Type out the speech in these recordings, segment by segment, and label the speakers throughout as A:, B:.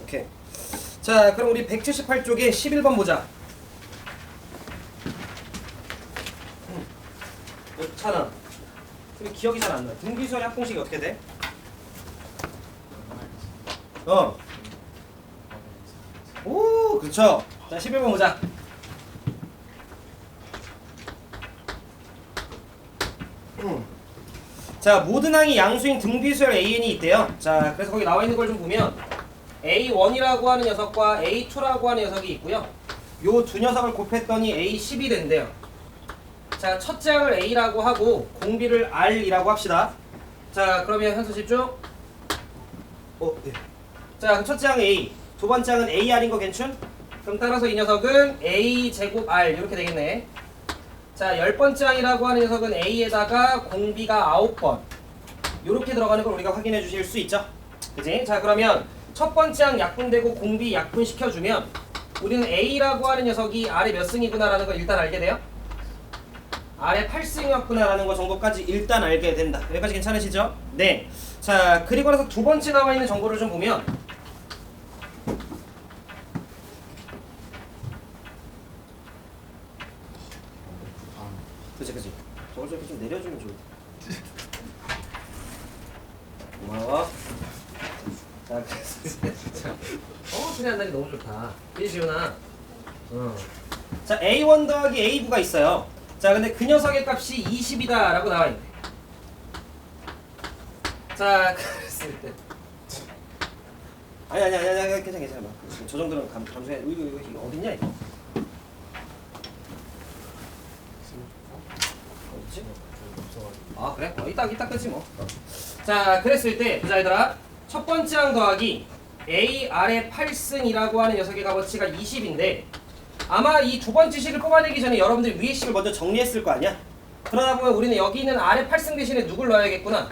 A: 오케이. 자, 그럼 우리 178쪽에 11번 보자. 찬아, 근데 기억이 잘 안 나. 등비수열의 합공식이 어떻게 돼? 오, 그렇죠. 자, 11번 보자. 자, 모든 항이 양수인 등비수열 AN이 있대요. 자, 그래서 거기 나와 있는 걸 좀 보면 A1이라고 하는 녀석과 A2라고 하는 녀석이 있고요. 요 두 녀석을 곱했더니 A10이 된대요. 자, 첫째 항을 A라고 하고 공비를 R이라고 합시다. 자, 그러면 현수 집중. 네. 자, 그럼 첫째 항 A, 두 번째 항은 AR인 거 괜춘? 그럼 따라서 이 녀석은 A 제곱 R 이렇게 되겠네. 자, 10번째 항이라고 하는 녀석은 A에다가 공비가 9번 이렇게 들어가는 걸 우리가 확인해 주실 수 있죠. 그지? 자, 그러면 첫 번째 항 약분되고 공비 약분시켜주면 우리는 A라고 하는 녀석이 R에 몇 승이구나라는 걸 일단 알게 돼요. R에 8승이었구나 라는 거 정도까지 일단 알게 된다. 여기까지 괜찮으시죠? 네. 자, 그리고 나서 두 번째 나와 있는 정보를 좀 보면 그치. 저걸 좀 내려주면 좋을 텐데. 고마워. 자, 그냥 한다니 너무 좋다. 그지, 지훈아? 자, A1 더하기 A9가 있어요. 자, 근데 그 녀석의 값이 20이다 라고 나와 있네. 자, 그랬을 때 아니 괜찮아. 저 정도는 감수해. 이거 어딨냐 이거? 어딨지? 아, 그래? 이따 끄지 뭐. 자, 그랬을 때 보자 얘들아. 첫 번째 항 더하기 AR의 8승이라고 하는 녀석의 값어치가 20인데 아마 이 두 번째 식을 뽑아내기 전에 여러분들이 위에 식을 먼저 정리했을 거 아니야? 그러다 보면 우리는 여기 있는 R의 8승 대신에 누굴 넣어야겠구나?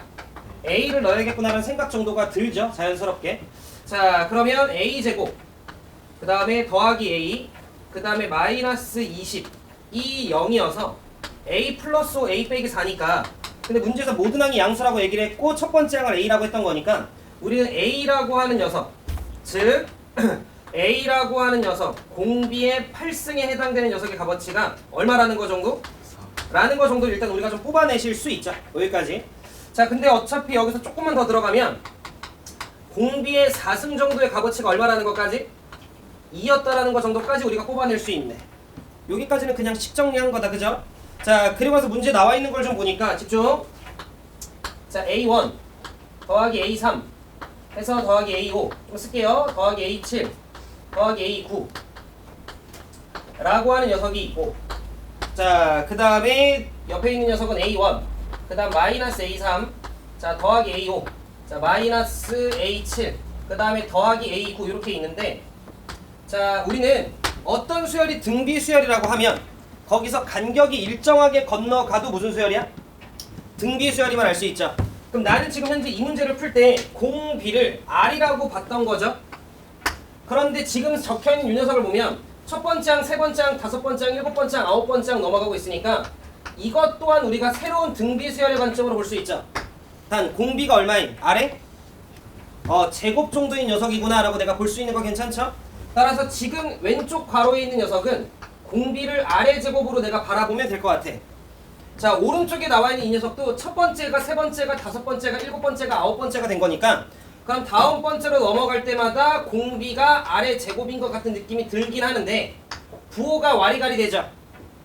A: A를 넣어야겠구나라는 생각 정도가 들죠? 자연스럽게. 자, 그러면 A제곱 그 다음에 더하기 A 그 다음에 마이너스 20 이 0이어서 A 플러스 5 A 빼기 4니까 근데 문제에서 모든 항이 양수라고 얘기를 했고 첫 번째 항을 A라고 했던 거니까 우리는 A라고 하는 녀석 즉 A라고 하는 녀석 공비의 8승에 해당되는 녀석의 값어치가 얼마라는 거 정도? 라는 거 정도 일단 우리가 좀 뽑아내실 수 있죠. 여기까지. 자, 근데 어차피 여기서 조금만 더 들어가면 공비의 4승 정도의 값어치가 얼마라는 것까지? 2였다라는 거 정도까지 우리가 뽑아낼 수 있네. 여기까지는 그냥 식 정리한 거다. 그죠? 자, 그리고 나서 문제 나와 있는 걸 좀 보니까 집중. 자, A1 더하기 A3 해서 더하기 A5 좀 쓸게요. 더하기 A7 더하기 A9 라고 하는 녀석이 있고 자, 그 다음에 옆에 있는 녀석은 A1 그 다음 마이너스 A3 자, 더하기 A5 자, 마이너스 A7 그 다음에 더하기 A9 이렇게 있는데 자, 우리는 어떤 수열이 등비 수열이라고 하면 거기서 간격이 일정하게 건너가도 무슨 수열이야? 등비 수열이만 알 수 있죠. 그럼 나는 지금 현재 이 문제를 풀 때 공비를 R이라고 봤던 거죠. 그런데 지금 적혀있는 이 녀석을 보면 첫 번째 항, 세 번째 항, 다섯 번째 항, 일곱 번째 항, 아홉 번째 항 넘어가고 있으니까 이것 또한 우리가 새로운 등비 수열의 관점으로 볼 수 있죠. 단 공비가 얼마인? R에? 제곱 정도인 녀석이구나 라고 내가 볼 수 있는 거 괜찮죠? 따라서 지금 왼쪽 괄호에 있는 녀석은 공비를 R의 제곱으로 내가 바라보면 될 것 같아. 자, 오른쪽에 나와 있는 이 녀석도 첫 번째가, 세 번째가, 다섯 번째가, 일곱 번째가, 아홉 번째가 된 거니까 그럼 다음 번째로 넘어갈 때마다 공비가 R의 제곱인 것 같은 느낌이 들긴 하는데 부호가 와리가리 되죠.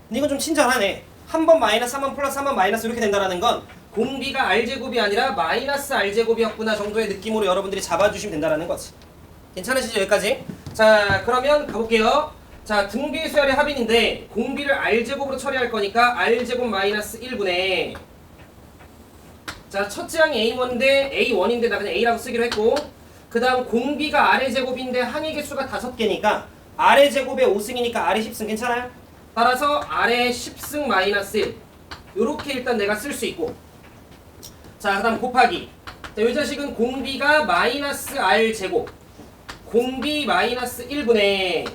A: 근데 이건 좀 친절하네. 한 번 마이너스, 한 번 플러스, 한 번 마이너스 이렇게 된다는 건 공비가 R제곱이 아니라 마이너스 R제곱이었구나 정도의 느낌으로 여러분들이 잡아주시면 된다는 거지. 괜찮으시죠? 여기까지? 자, 그러면 가볼게요. 자, 등비 수열의 합인인데 공비를 R제곱으로 처리할 거니까 R제곱 마이너스 1분의 자, 첫째 항이 A1인데 나 그냥 A라고 쓰기로 했고 그 다음 공비가 R의 제곱인데 항의 개수가 5개니까 R의 제곱에 5승이니까 R의 10승 괜찮아요? 따라서 R의 10승 마이너스 1 요렇게 일단 내가 쓸 수 있고 자, 그 다음 곱하기 자, 이 자식은 공비가 마이너스 R 제곱 공비 마이너스 1분의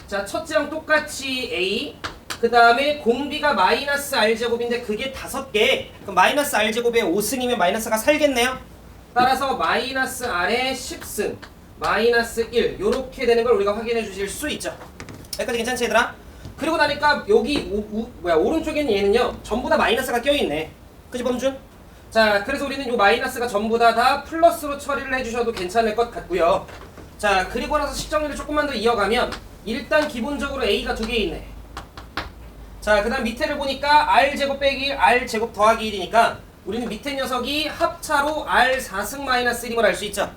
A: 자, 첫째 항 똑같이 A 그 다음에 공비가 마이너스 R제곱인데 그게 5개 그럼 마이너스 R제곱에 5승이면 마이너스가 살겠네요. 따라서 마이너스 R의 10승 마이너스 1 요렇게 되는 걸 우리가 확인해 주실 수 있죠. 여기까지 괜찮지 얘들아? 그리고 나니까 여기 오른쪽에 있는 얘는요 전부 다 마이너스가 껴있네. 그치 범준? 자 그래서 우리는 요 마이너스가 전부 다 플러스로 처리를 해주셔도 괜찮을 것 같고요. 자 그리고 나서 식정리를 조금만 더 이어가면 일단 기본적으로 A가 두 개 있네. 자 그 다음 밑에를 보니까 R제곱 빼기 1 R제곱 더하기 1이니까 우리는 밑에 녀석이 합차로 R4승 마이너스 1임을 알 수 있죠.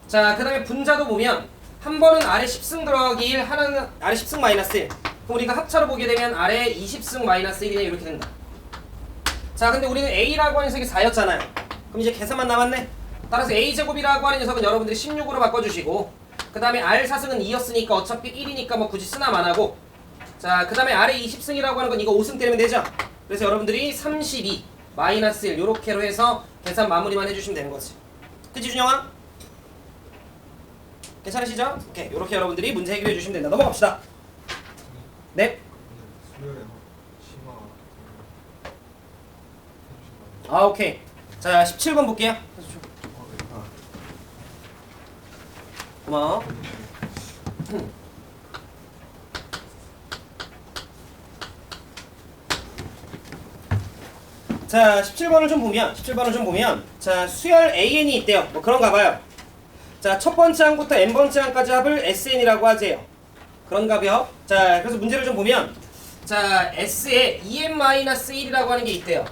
A: 자 그 다음에 분자도 보면 한 번은 아래 10승 더하기 1 하나는 아래 10승 마이너스 1. 그럼 우리가 합차로 보게 되면 아래 20승 마이너스 1이네 이렇게 된다. 자 근데 우리는 A라고 하는 녀석이 4였잖아요. 그럼 이제 계산만 남았네. 따라서 A제곱이라고 하는 녀석은 여러분들이 16으로 바꿔주시고 그 다음에 R4승은 2였으니까 어차피 1이니까 뭐 굳이 쓰나 마나고 자 그 다음에 아래 20승이라고 하는 건 이거 5승 때리면 되죠. 그래서 여러분들이 32 마이너스 1 요렇게로 해서 계산 마무리만 해주시면 되는 거지. 그치 준영아? 괜찮으시죠? 오케이 요렇게 여러분들이 문제 해결해 주시면 된다. 넘어갑시다. 네? 아 오케이. 자 17번 볼게요. 고마워. 자 17번을 좀 보면 자 수열 AN이 있대요. 뭐 그런가 봐요. 자 첫 번째 항부터 n번째 항까지 합을 SN이라고 하재요. 그런가벼. 자 그래서 문제를 좀 보면 자 S에 2n-1이라고 하는 게 있대요.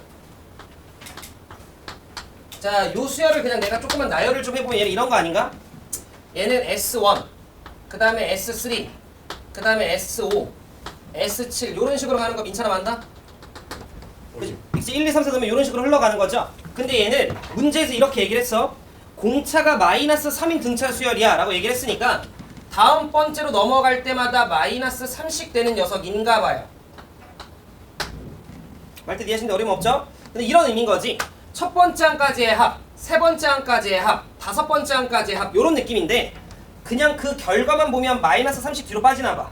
A: 자 요 수열을 그냥 내가 조금만 나열을 좀 해보면 얘는 이런 거 아닌가? 얘는 S1 그 다음에 S3 그 다음에 S5 S7 요런 식으로 가는 거 민찬아 맞나? 그치? 1, 2, 3, 4 그러면 이런 식으로 흘러가는 거죠. 근데 얘는 문제에서 이렇게 얘기를 했어. 공차가 마이너스 3인 등차 수열이야 라고 얘기를 했으니까 다음 번째로 넘어갈 때마다 마이너스 3씩 되는 녀석인가 봐요. 말 때 이해하시는데 어려움 없죠? 근데 이런 의미인 거지. 첫 번째 항까지의 합, 세 번째 항까지의 합, 다섯 번째 항까지의 합 요런 느낌인데 그냥 그 결과만 보면 마이너스 3씩 뒤로 빠지나 봐.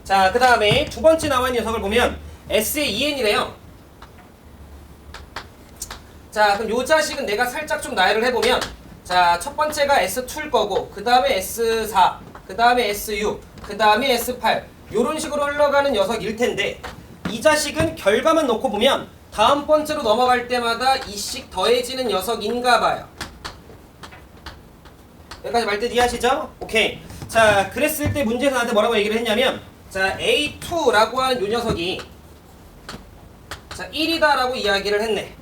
A: 자 그 다음에 두 번째 나와 있는 녀석을 보면 S의 2n이래요. 자 그럼 요 자식은 내가 살짝 좀 나열을 해보면 자 첫 번째가 S2일 거고 그 다음에 S4 그 다음에 S6 그 다음에 S8 요런 식으로 흘러가는 녀석일 텐데 이 자식은 결과만 놓고 보면 다음 번째로 넘어갈 때마다 2씩 더해지는 녀석인가 봐요. 여기까지 말 뜻 이해하시죠? 오케이. 자 그랬을 때 문제에서 나한테 뭐라고 얘기를 했냐면 자 A2라고 하는 요 녀석이 자 1이다 라고 이야기를 했네.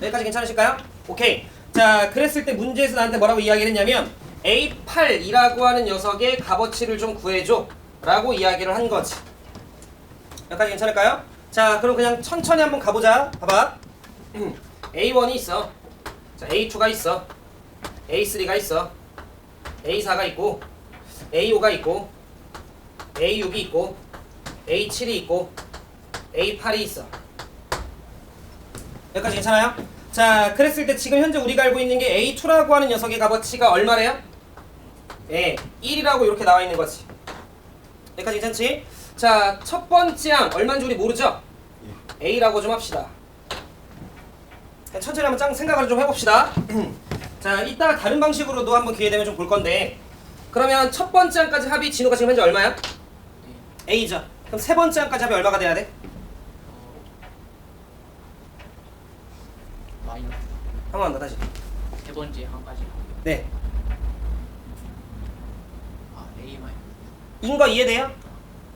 A: 여기까지 괜찮으실까요? 오케이. 자 그랬을 때 문제에서 나한테 뭐라고 이야기를 했냐면 A8이라고 하는 녀석의 값어치를 좀 구해줘 라고 이야기를 한 거지. 여기까지 괜찮을까요? 자 그럼 그냥 천천히 한번 가보자. 봐봐. A1이 있어. 자 A2가 있어. A3가 있어. A4가 있고 A5가 있고 A6이 있고 A7이 있고 A8이 있어. 여기까지 괜찮아요? 자 그랬을 때 지금 현재 우리가 알고 있는 게 A2라고 하는 녀석의 값어치가 얼마래요? 예, 1이라고 이렇게 나와 있는 거지. 여기까지 괜찮지? 자 첫 번째 항 얼마인지 우리 모르죠? A라고 좀 합시다. 천천히 한번 생각을 좀 해봅시다. 자 이따가 다른 방식으로도 한번 기회 되면 좀 볼 건데 그러면 첫 번째 항까지 합이 진호가 지금 현재 얼마야? A죠. 그럼 세 번째 항까지 합이 얼마가 돼야 돼?
B: 마이너스
A: 한 번 더 다시.
B: 세 번째 항까지.
A: 네.
B: 아 A 마이너스.
A: 인거 이해돼요?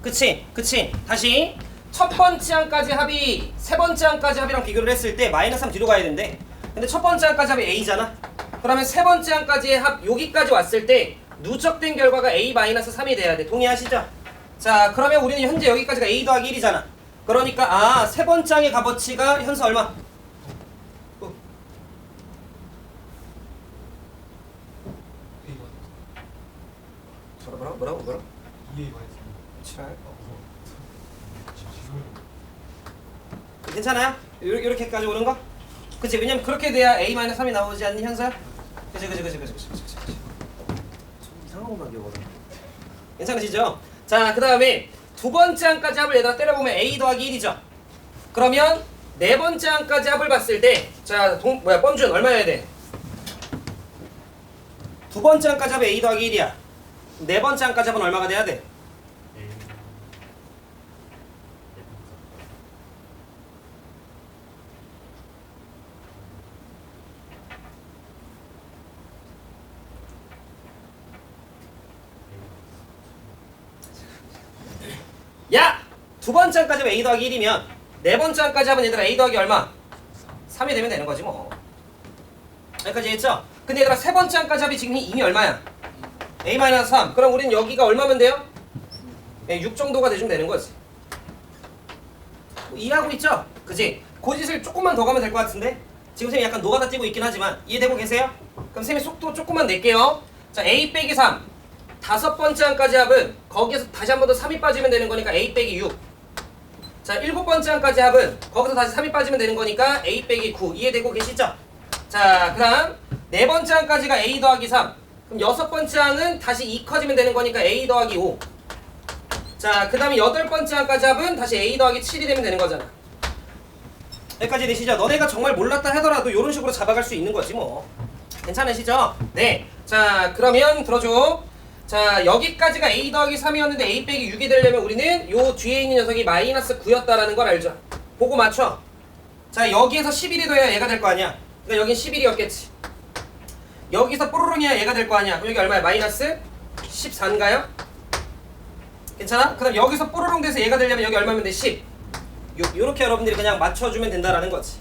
A: 그치? 다시 첫 번째 항까지 합이 세 번째 항까지 합이랑 비교를 했을 때 마이너스 3 뒤로 가야 되는데 근데 첫 번째 항까지 합이 A잖아. 그러면 세 번째 항까지의 합 여기까지 왔을 때 누적된 결과가 A-3이 돼야 돼. 동의하시죠? 자 그러면 우리는 현재 여기까지가 A 더하기 1이잖아. 그러니까 세 번째 항의 값어치가 현수 얼마? 뭐라고?
C: 2A 마이너스
A: 7할? 괜찮아요? 요렇게까지 오는 거? 그치? 왜냐면 그렇게 돼야 A-3이 나오지 않니 현수야? 그치. 이상한 것만 기억거든. 괜찮으시죠? 자 그 다음에 두 번째 항까지 합을 얘들아 때려보면 A 더하기 1이죠. 그러면 네 번째 항까지 합을 봤을 때 자 범준 얼마여야 돼? 두 번째 항까지 합은 A 더하기 1이야. 네 번째 항까지 합은 얼마가 돼야 돼? 야! 두 번째 항까지 합은 A 더하기 1이면 네 번째 항까지 합은 얘들아 A 더하기 얼마? 3이 되면 되는 거지 뭐. 여기까지 했죠? 근데 얘들아 세 번째 항까지 합이 지금 이미 얼마야? A-3. 그럼 우린 여기가 얼마면 돼요? 6 정도가 돼주면 되는 거지. 이해하고 있죠? 그지? 그 짓을 조금만 더 가면 될 것 같은데? 지금 쌤이 약간 노가다 뛰고 있긴 하지만 이해되고 계세요? 그럼 쌤이 속도 조금만 낼게요. 자, A 빼기 3. 다섯 번째 항까지 합은 거기에서 다시 한 번 더 3이 빠지면 되는 거니까 A 빼기 6. 자, 일곱 번째 항까지 합은 거기서 다시 3이 빠지면 되는 거니까 A 빼기 9. 이해되고 계시죠? 자, 그 다음 네 번째 항까지가 A 더하기 3. 그럼 여섯 번째 항은 다시 2 커지면 되는 거니까 A 더하기 5. 자, 그 다음에 여덟 번째 항까지 합은 다시 A 더하기 7이 되면 되는 거잖아. 여기까지 되시죠? 너네가 정말 몰랐다 하더라도 이런 식으로 잡아갈 수 있는 거지 뭐. 괜찮으시죠? 네. 자, 그러면 들어줘. 자, 여기까지가 A 더하기 3이었는데 A 빼기 6이 되려면 우리는 요 뒤에 있는 녀석이 마이너스 9였다라는 걸 알죠? 보고 맞춰. 자, 여기에서 11이 돼야 얘가 될 거 아니야. 그러니까 여긴 11이었겠지. 여기서 뽀로롱이야 얘가 될 거 아니야. 그럼 여기 얼마야? 마이너스 14인가요? 괜찮아? 그럼 여기서 뽀로롱 돼서 얘가 되려면 여기 얼마면 돼? 10. 요렇게 여러분들이 그냥 맞춰주면 된다라는 거지.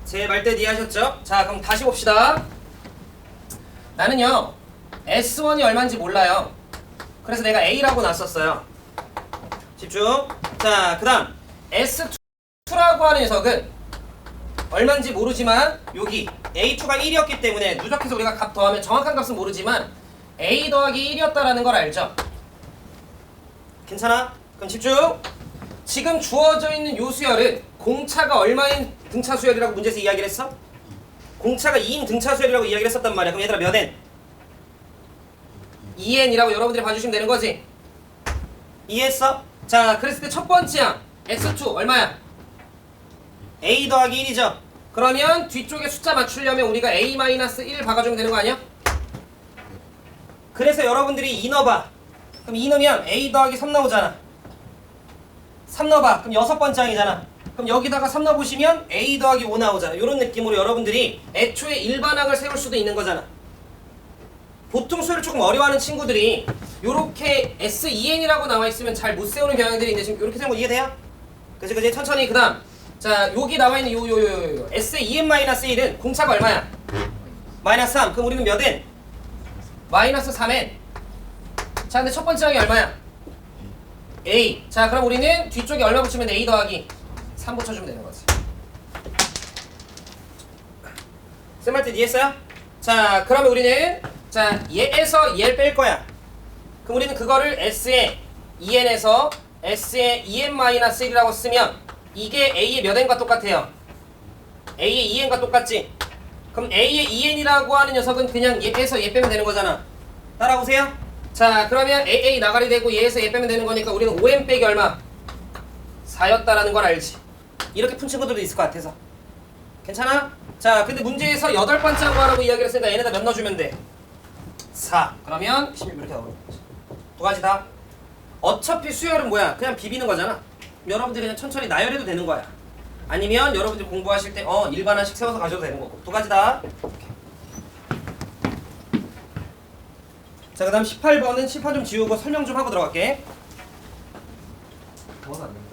A: 제 말 때 이해하셨죠? 자, 그럼 다시 봅시다. 나는요 S1이 얼마인지 몰라요. 그래서 내가 A라고 놨었어요. 집중. 자, 그 다음 S2라고 하는 녀석은 얼마인지 모르지만 여기 A2가 1이었기 때문에 누적해서 우리가 값 더하면 정확한 값은 모르지만 A 더하기 1이었다라는 걸 알죠? 괜찮아? 그럼 집중! 지금 주어져 있는 요 수열은 공차가 얼마인 등차 수열이라고 문제에서 이야기를 했어? 공차가 2인 등차 수열이라고 이야기를 했었단 말이야. 그럼 얘들아 몇 N? 2N이라고 여러분들이 봐주시면 되는 거지. 이해했어? 자, 그랬을 때 첫 번째 항 S2 얼마야? A 더하기 1이죠? 그러면 뒤쪽에 숫자 맞추려면 우리가 A-1 박아주면 되는 거 아니야? 그래서 여러분들이 2 넣어봐. 그럼 2 넣으면 A 더하기 3 나오잖아. 3 넣어봐. 그럼 여섯 번째 항이잖아. 그럼 여기다가 3 넣어보시면 A 더하기 5 나오잖아. 이런 느낌으로 여러분들이 애초에 일반항을 세울 수도 있는 거잖아. 보통 수열을 조금 어려워하는 친구들이 요렇게 S2N이라고 나와있으면 잘 못 세우는 경향들이 있는데 지금 요렇게 세운 거 이해돼요? 그치 천천히. 그 다음 자, 여기 나와있는 요 S2N-1은 공차가 얼마야? 마이너스 3. 그럼 우리는 몇 N? 마이너스 3N. 자, 근데 첫 번째 항이 얼마야? A. 자, 그럼 우리는 뒤쪽에 얼마 붙이면 A 더하기 3 붙여주면 되는 거지. 쌤 말 때 이해했어요? 자, 그러면 우리는 자, 얘에서 얘를 뺄 거야. 그럼 우리는 그거를 S의 2N에서 S의 2N-1이라고 쓰면 이게 A의 몇 N과 똑같아요? A의 2N과 똑같지? 그럼 A의 2N이라고 하는 녀석은 그냥 얘에서 얘 빼면 되는 거잖아. 따라오세요. 자, 그러면 AA 나가리 되고 얘에서 얘 빼면 되는 거니까 우리는 5N 빼기 얼마? 4였다라는 걸 알지. 이렇게 푼 친구들도 있을 것 같아서. 괜찮아? 자, 근데 문제에서 8번째 하고 하라고 이야기를 했으니까 얘네다 몇 넣어주면 돼? 4. 그러면 16 이렇게 나오는 거지. 두 가지 다. 어차피 수열은 뭐야? 그냥 비비는 거잖아. 여러분들이 그냥 천천히 나열해도 되는 거야. 아니면 여러분들이 공부하실 때 일반항식 세워서 가셔도 되는 거고. 두 가지 다. 자, 그 다음 18번은 칠판 좀 지우고 설명 좀 하고 들어갈게. 더워서 안 된다.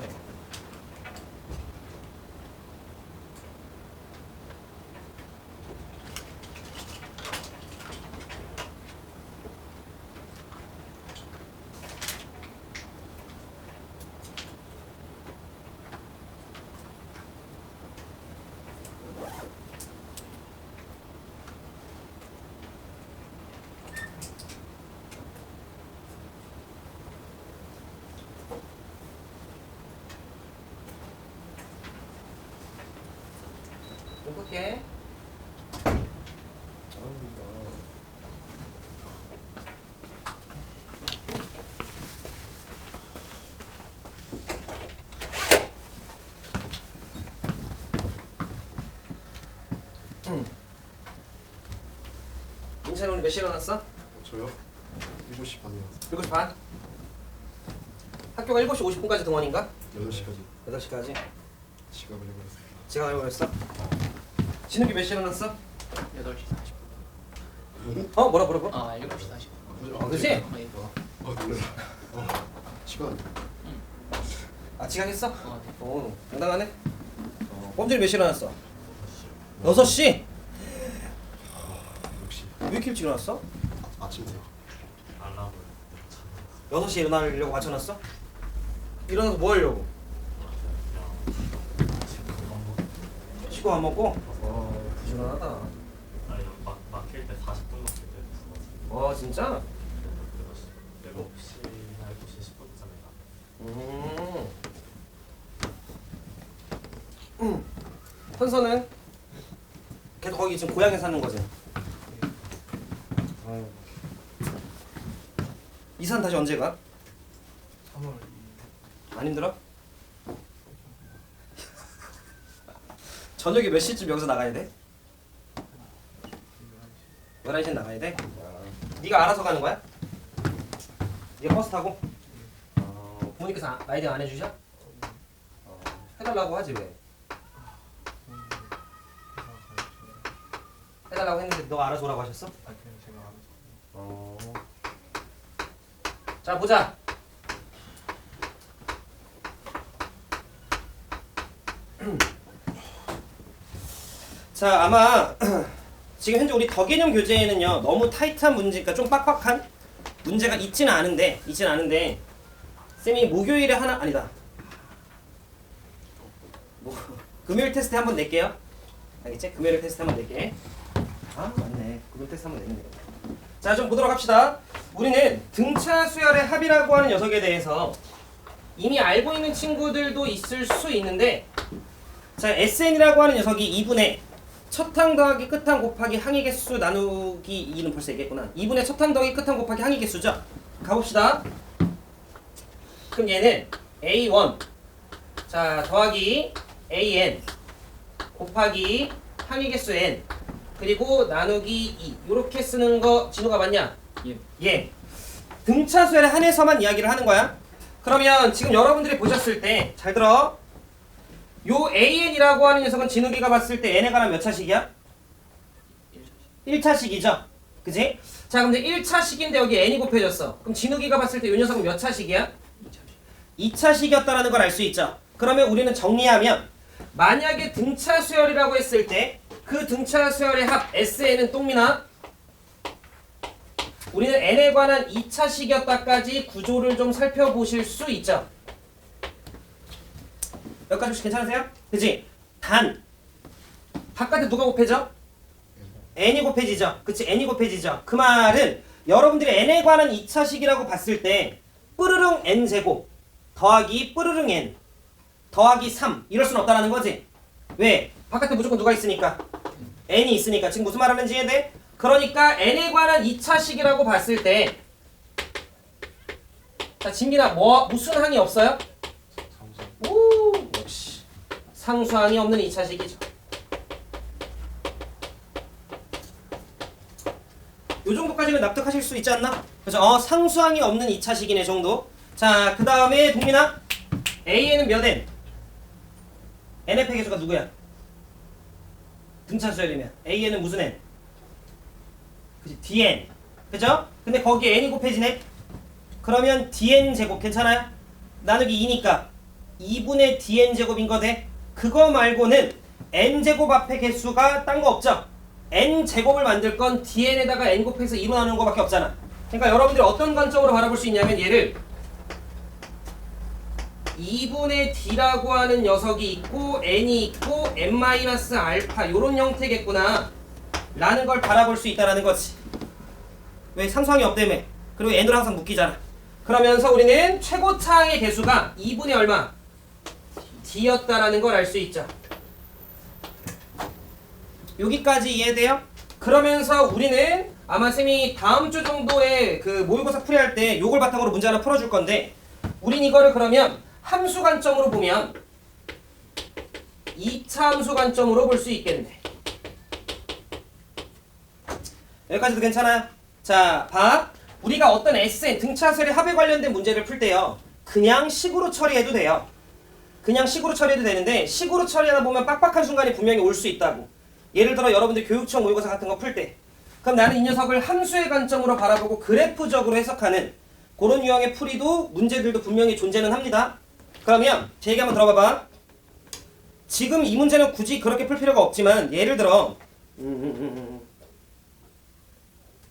A: 볼게. 인찬이 오늘 몇 시에 일어났어?
C: 저요? 7시 반이요.
A: 7시 반? 학교가 7시 50분까지 동원인가?
C: 8시까지
A: 8시까지?
C: 지각을 해버렸어요.
A: 지각 해버렸어? 진욱이 몇 시에 일어났어?
B: 8시 40분.
A: 어? 뭐라고?
B: 아 7시 40분.
A: 어, 그치?
B: 네.
C: 놀라. 시간
A: 아 지각했어?
B: 네.
A: 오 당당하네. 범준이 몇 시에 일어났어? 6시?
C: 역시
A: 왜 이렇게 일찍 일어났어?
C: 아침새요. 알람을
A: 6시에 일어나려고 맞춰놨어? 일어나서 뭐 하려고? 식구 안 먹고? 부지런하다.
D: 아니 막힐 때 40분 넘게 됐어.
A: 와 진짜?
D: 7시 10분쯤인가.
A: 현서는 걔도 거기 지금 고향에 사는 거지? 아유. 이사는 다시 언제 가?
C: 3월
A: 안 힘들어? 저녁에 몇 시쯤 여기서 나가야 돼? 11시에 나가야 돼? 네가 알아서 가는 거야? 네가 버스 타고? 부모님께서 라이딩 안 해주셔? 해달라고 하지 왜? 해달라고 했는데 너가 알아서 오라고 하셨어?
C: 그냥 제가 알아서.
A: 자 보자. 자 아마 지금 현재 우리 더 개념 교재에는요 너무 타이트한 문제, 그러니까 좀 빡빡한 문제가 있지는 않은데 쌤이 목요일에 하나 아니다. 금요일 테스트 한번 낼게요. 알겠지? 금요일 테스트 한번 낼게. 아 맞네. 금요일 테스트 한번 내면 되겠네. 자 좀 보도록 합시다. 우리는 등차 수열의 합이라고 하는 녀석에 대해서 이미 알고 있는 친구들도 있을 수 있는데, 자 SN이라고 하는 녀석이 2분의 첫항 더하기 끝항 곱하기 항의 개수 나누기 2는 벌써 얘기했구나. 2분의 첫항 더하기 끝항 곱하기 항의 개수죠. 가봅시다. 그럼 얘는 A1 자 더하기 AN 곱하기 항의 개수 N 그리고 나누기 2 요렇게 쓰는 거 진우가 맞냐? 예. 등차 수열에 한해서만 이야기를 하는 거야. 그러면 지금 여러분들이 보셨을 때 잘 들어. 요 AN이라고 하는 녀석은 진욱이가 봤을 때 N에 관한 몇 차식이야? 1차식이죠. 그지? 자 근데 1차식인데 여기 N이 곱해졌어. 그럼 진욱이가 봤을 때 요 녀석은 몇 차식이야? 2차식이었다라는 걸 알 수 있죠. 그러면 우리는 정리하면 만약에 등차 수열이라고 했을 때 그 등차 수열의 합 SN은 똥미나 우리는 N에 관한 2차식이었다까지 구조를 좀 살펴보실 수 있죠. 여기까지 혹시 괜찮으세요? 그치? 단 바깥에 누가 곱해져? N이 곱해지죠. 그치? N이 곱해지죠. 그 말은 여러분들이 N에 관한 2차식이라고 봤을 때 뿌르릉 N제곱 더하기 뿌르릉 N 더하기 3 이럴 순 없다라는 거지. 왜? 바깥에 무조건 누가 있으니까? N이 있으니까. 지금 무슨 말 하는지 이해돼? 그러니까 N에 관한 2차식이라고 봤을 때 자 진빈아 무슨 항이 없어요? 오 역시 상수항이 없는 2차식이죠. 요 정도까지는 납득하실 수 있지 않나? 그죠? 상수항이 없는 2차식이네 정도. 자 그 다음에 동민아 A에는 몇 N? N의 폐계수가 누구야? 등차 수열이면 A에는 무슨 N? 그치 DN 그죠? 근데 거기에 N이 곱해지네? 그러면 DN 제곱 괜찮아요? 나누기 2니까 2분의 DN 제곱인 거 돼? 그거 말고는 N 제곱 앞에 개수가 딴 거 없죠? N 제곱을 만들 건 DN에다가 N 곱해서 2로 나누는 거밖에 없잖아. 그러니까 여러분들이 어떤 관점으로 바라볼 수 있냐면 얘를 2분의 D라고 하는 녀석이 있고 N이 있고 N-알파 요런 형태겠구나 라는 걸 바라볼 수 있다는 거지. 왜? 상수항이 없다며. 그리고 N으로 항상 묶이잖아. 그러면서 우리는 최고차항의 개수가 2분의 얼마? D였다라는 걸 알 수 있죠. 여기까지 이해돼요? 그러면서 우리는 아마 쌤이 다음 주 정도에 그 모의고사 풀이할 때 요걸 바탕으로 문제 하나 풀어줄 건데 우린 이거를 그러면 함수 관점으로 보면 2차 함수 관점으로 볼 수 있겠네. 여기까지도 괜찮아요? 자, 봐. 우리가 어떤 SN 등차설의 합에 관련된 문제를 풀 때요. 그냥 식으로 처리해도 돼요. 그냥 식으로 처리해도 되는데 식으로 처리하다 보면 빡빡한 순간이 분명히 올 수 있다고. 예를 들어 여러분들 교육청 모의고사 같은 거 풀 때 그럼 나는 이 녀석을 함수의 관점으로 바라보고 그래프적으로 해석하는 그런 유형의 풀이도 문제들도 분명히 존재는 합니다. 그러면 제 얘기 한번 들어봐봐. 지금 이 문제는 굳이 그렇게 풀 필요가 없지만 예를 들어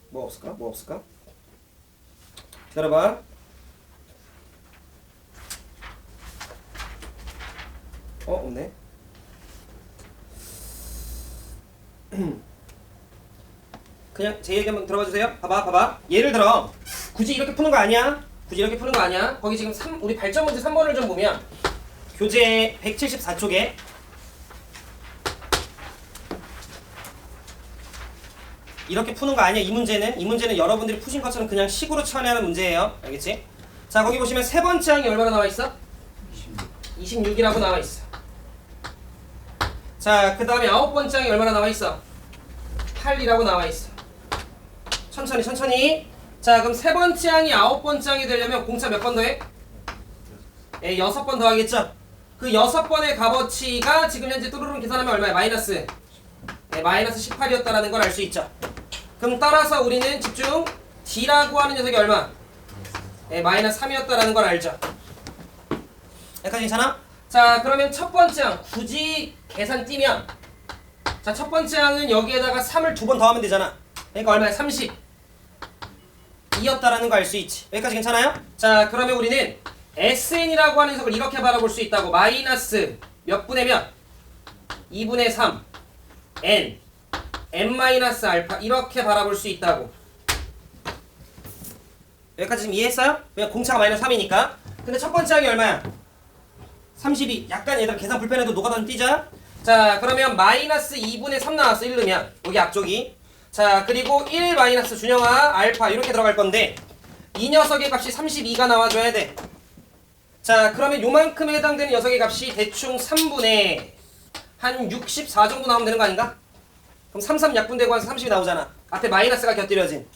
A: 뭐 없을까? 기다려봐. 없네. 그냥 제 얘기 한번 들어봐 주세요. 봐봐. 예를 들어 굳이 이렇게 푸는 거 아니야? 거기 지금 우리 발전 문제 3번을 좀 보면 교재 174쪽에 이렇게 푸는 거 아니야. 이 문제는 여러분들이 푸신 것처럼 그냥 식으로 처리하는 문제예요. 알겠지? 자, 거기 보시면 세 번째 항이 얼마나 나와 있어? 26이라고 나와 있어. 자, 그 다음에 아홉 번째 항이 얼마나 나와 있어? 8이라고 나와 있어. 천천히. 자, 그럼 세 번째 항이 아홉 번째 항이 되려면 공차 몇 번 더해? 6번 더 하겠죠? 그 6번의 값어치가 지금 현재 뚜루룩 계산하면 얼마야? 마이너스 18이었다라는 걸 알 수 있죠. 그럼 따라서 우리는 집중 D라고 하는 녀석이 얼마? 마이너스 3이었다라는 걸 알죠. 여기까지 괜찮아? 자, 그러면 첫 번째 항 굳이 계산 띄면 자, 첫 번째 항은 여기에다가 3을 2번 더하면 되잖아. 그러니까 얼마야? 30 이었다라는 거 알 수 있지. 여기까지 괜찮아요? 자, 그러면 우리는 SN이라고 하는 녀석을 이렇게 바라볼 수 있다고. 마이너스 몇 분의 몇? 2분의 3 n 마이너스 알파 이렇게 바라볼 수 있다고. 여기까지 지금 이해했어요? 그냥 공차가 마이너스 3이니까. 근데 첫 번째 항이 얼마야? 32. 약간 얘들아 계산 불편해도 노가다 뛰자. 자, 그러면 마이너스 2분의 3 나왔어. 1 넣으면 여기 앞쪽이. 자, 그리고 1 마이너스 준영아 알파 이렇게 들어갈 건데 이 녀석의 값이 32가 나와줘야 돼. 자, 그러면 요만큼에 해당되는 녀석의 값이 대충 3분의 한 64 정도 나오면 되는 거 아닌가? 그럼 33 약분되고 한 30이 나오잖아. 앞에 마이너스가 곁들여진.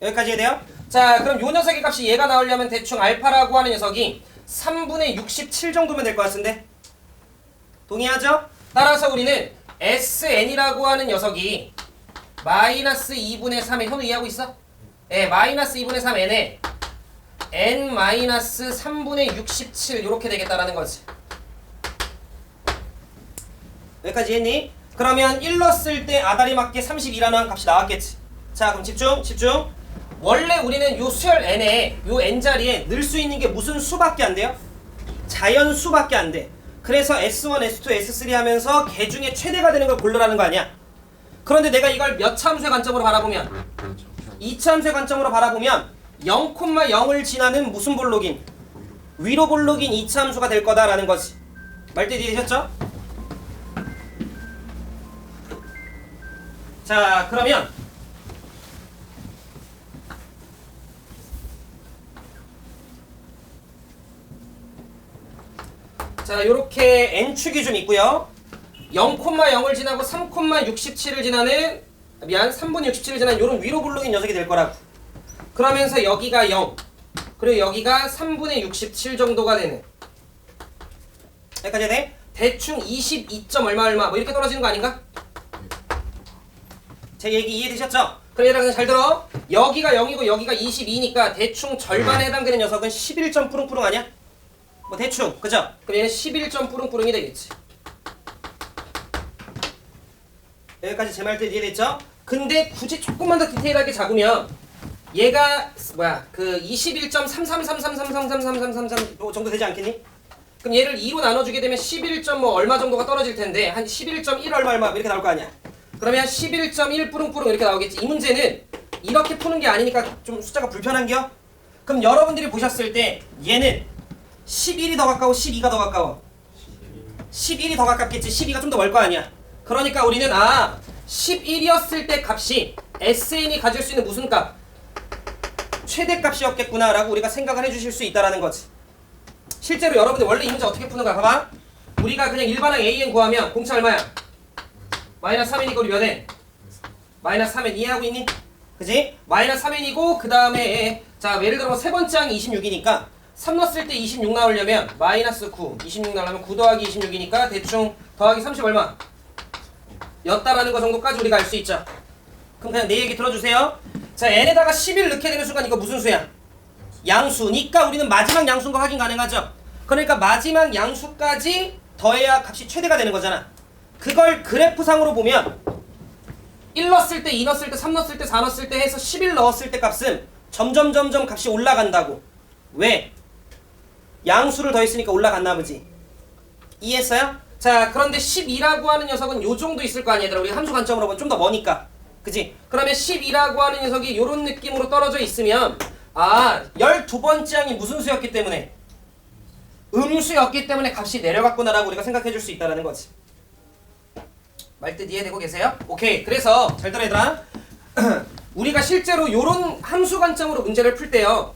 A: 여기까지 해야 돼요? 자, 그럼 요 녀석의 값이 얘가 나오려면 대충 알파라고 하는 녀석이 3분의 67 정도면 될 것 같은데? 동의하죠? 따라서 우리는 SN이라고 하는 녀석이 마이너스 2분의 3에 현우 이해하고 있어? 마이너스 2분의 3n에 n 마이너스 3분의 67 이렇게 되겠다라는 거지. 여기까지 했니? 그러면 1 넣었을 때 아다리 맞게 32라는 값이 나왔겠지. 자, 그럼 집중. 원래 우리는 요 수열 n에 요 n자리에 넣을 수 있는 게 무슨 수밖에 안 돼요? 자연수밖에 안 돼. 그래서 S1, S2, S3 하면서 개 중에 최대가 되는 걸 고르라는 거 아니야? 그런데 내가 이걸 몇 차 함수의 관점으로 바라보면 2차 함수의 관점으로 바라보면 0,0을 지나는 무슨 볼록인? 위로 볼록인 2차 함수가 될 거다라는 거지. 말때 이해되셨죠? 자, 그러면 자, 요렇게 n축이 좀 있고요. 0,0을 지나고 3,67을 지나는 3분의 67을 지나는 요런 위로 볼록인 녀석이 될 거라고. 그러면서 여기가 0 그리고 여기가 3분의 67 정도가 되는. 여기까지 돼? 대충 22점 얼마 뭐 이렇게 떨어지는 거 아닌가? 제 얘기 이해되셨죠? 그럼 얘들아 잘 들어. 여기가 0이고 여기가 22니까 대충 절반에 해당되는 녀석은 11점 뿌릉뿌릉 아니야? 뭐 대충 그죠? 그럼 얘는 11점 뿌릉뿌릉이 되겠지. 여기까지 제 말들 이해됐죠? 근데 굳이 조금만 더 디테일하게 잡으면 얘가 그 21.3333333333 정도 되지 않겠니? 그럼 얘를 2로 나눠주게 되면 11. 뭐 얼마 정도가 떨어질 텐데 한 11.1 얼마 이렇게 나올 거 아니야. 그러면 11.1 뿌릉뿌릉 이렇게 나오겠지. 이 문제는 이렇게 푸는 게 아니니까 좀 숫자가 불편한겨? 그럼 여러분들이 보셨을 때 얘는 11이 더 가까워 12가 더 가까워? 11이 더 가깝겠지. 12가 좀 더 멀 거 아니야. 그러니까 우리는 11이었을 때 값이 SN이 가질 수 있는 무슨 값? 최대값이었겠구나 라고 우리가 생각을 해주실 수 있다는 거지. 실제로 여러분들 원래 이 문제 어떻게 푸는 거야? 봐봐. 우리가 그냥 일반항 AN 구하면 공차 얼마야? 마이너스 3이니까 우리 몇 N? 마이너스 3N 이해하고 있니? 그지? 마이너스 3n이고 그 다음에 자 예를 들어 세 번째 항이 26이니까 3 넣었을 때 26 나오려면 마이너스 9, 26 나오려면 9 더하기 26이니까 대충 더하기 30 얼마? 였다라는 거 정도까지 우리가 알 수 있죠. 그럼 그냥 내 얘기 들어주세요. 자 n에다가 11 넣게 되는 순간 이거 무슨 수야? 양수니까 우리는 마지막 양수인 거 확인 가능하죠. 그러니까 마지막 양수까지 더해야 값이 최대가 되는 거잖아. 그걸 그래프상으로 보면 1 넣었을 때, 2 넣었을 때, 3 넣었을 때, 4 넣었을 때 해서 11 넣었을 때 값은 점점 값이 올라간다고. 왜? 양수를 더했으니까 올라갔나 보지. 이해했어요? 자 그런데 12라고 하는 녀석은 요 정도 있을 거 아니야 얘들아. 우리가 함수 관점으로 보면 좀 더 머니까. 그지? 그러면 12라고 하는 녀석이 요런 느낌으로 떨어져 있으면 아 12번째 항이 무슨 수였기 때문에? 음수였기 때문에 값이 내려갔구나라고 우리가 생각해 줄 수 있다는 거지. 말뜻 이해되고 계세요? 오케이. 그래서 잘 들어 얘들아. 우리가 실제로 요런 함수 관점으로 문제를 풀 때요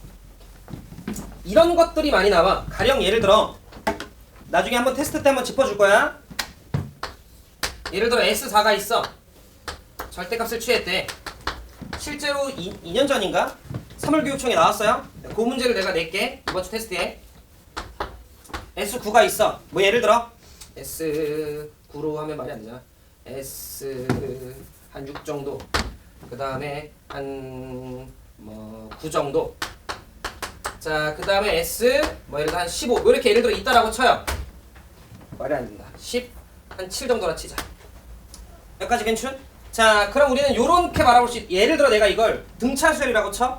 A: 이런 것들이 많이 나와. 가령 예를 들어 나중에 한번 테스트 때 한번 짚어줄 거야. 예를 들어 S4가 있어. 절대값을 취했대. 실제로 2년 전인가? 3월 교육청에 나왔어요. 그 문제를 내가 낼게. 이번 주 테스트에. S9가 있어. 뭐 예를 들어 S9로 하면 말이 안 되잖아. S 한 6 정도. 그 다음에 한 뭐 9 정도. 자, 그 다음에 S 뭐 예를 들어 한 15. 뭐 이렇게 예를 들어 있다라고 쳐요. 말이 안 된다. 10 한 7 정도라 치자. 여기까지 괜춘? 자, 그럼 우리는 요렇게 말해볼 수 있. 예를 들어 내가 이걸 등차수열이라고 쳐.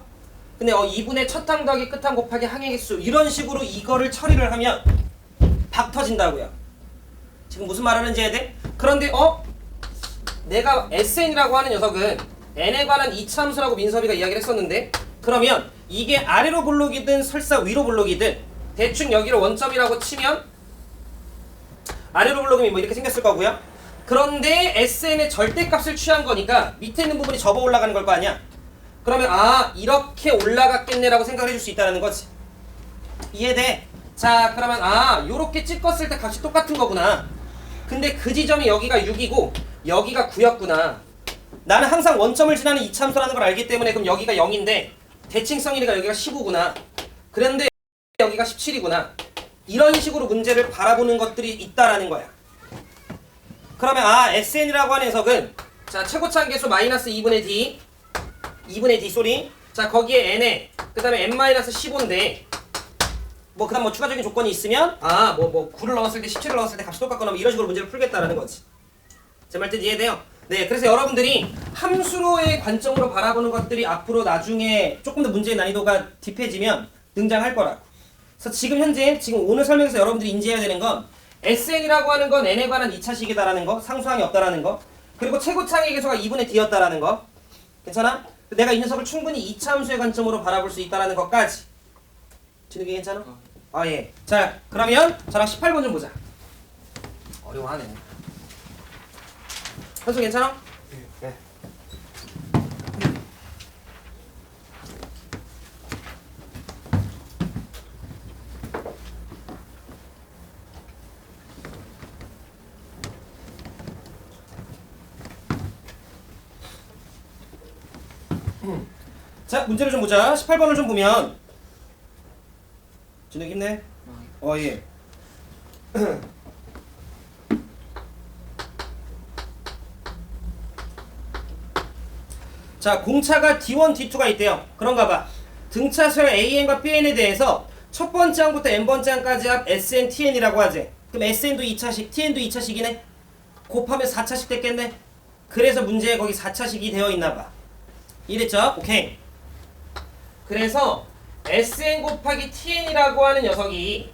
A: 근데 2분의 첫 항 더하기 끝 항 곱하기 항의 개수 이런 식으로 이거를 처리를 하면 박 터진다고요. 지금 무슨 말 하는지 해야 돼? 그런데 내가 SN이라고 하는 녀석은 n에 관한 이차함수라고 민섭이가 이야기를 했었는데 그러면 이게 아래로 볼록이든 설사 위로 볼록이든 대충 여기를 원점이라고 치면 아래로 볼록이면 뭐 이렇게 생겼을 거고요. 그런데 SN의 절대값을 취한 거니까 밑에 있는 부분이 접어 올라가는 걸 거 아니야. 그러면 아 이렇게 올라갔겠네라고 생각을 해줄 수 있다는 거지. 이해돼? 자 그러면 아 요렇게 찍었을 때 값이 똑같은 거구나. 근데 그 지점이 여기가 6이고 여기가 9였구나. 나는 항상 원점을 지나는 이차함수라는 걸 알기 때문에 그럼 여기가 0인데 대칭성이니까 여기가 15구나. 그런데 여기가 17이구나. 이런 식으로 문제를 바라보는 것들이 있다라는 거야. 그러면 아 SN이라고 하는 녀석은 자 최고차항 계수 마이너스 2분의 D 쏘리. 자 거기에 n에 그 다음에 n-15인데 뭐 그다음 뭐 추가적인 조건이 있으면 아 뭐 9를 넣었을 때 17을 넣었을 때 값이 똑같거나 뭐 이런 식으로 문제를 풀겠다라는 거지. 제 말 뜻 이해돼요? 네, 그래서 여러분들이 함수로의 관점으로 바라보는 것들이 앞으로 나중에 조금 더 문제의 난이도가 딥해지면 등장할 거라고. 그래서 지금 현재 지금 오늘 설명에서 여러분들이 인지해야 되는 건 SN이라고 하는 건 n에 관한 2차식이다라는 거, 상수항이 없다라는 거, 그리고 최고차항의 개수가 2분의 d였다라는 거. 괜찮아? 내가 이 녀석을 충분히 2차 함수의 관점으로 바라볼 수 있다라는 것까지. 진욱이 괜찮아? 아 예. 자 그러면 저랑 18번 좀 보자. 어려워하네. 현수 괜찮아? 네. 자 문제를 좀 보자. 18번을 좀 보면 진혁 힘내. 예. 자 공차가 D1, D2가 있대요. 그런가 봐. 등차수열 AN과 BN에 대해서 첫 번째 항부터 n번째 항까지 합 SN, TN이라고 하지. 그럼 SN도 2차식, TN도 2차식이네. 곱하면 4차식 됐겠네. 그래서 문제에 거기 4차식이 되어 있나 봐. 이랬죠? 오케이. 그래서 SN 곱하기 TN이라고 하는 녀석이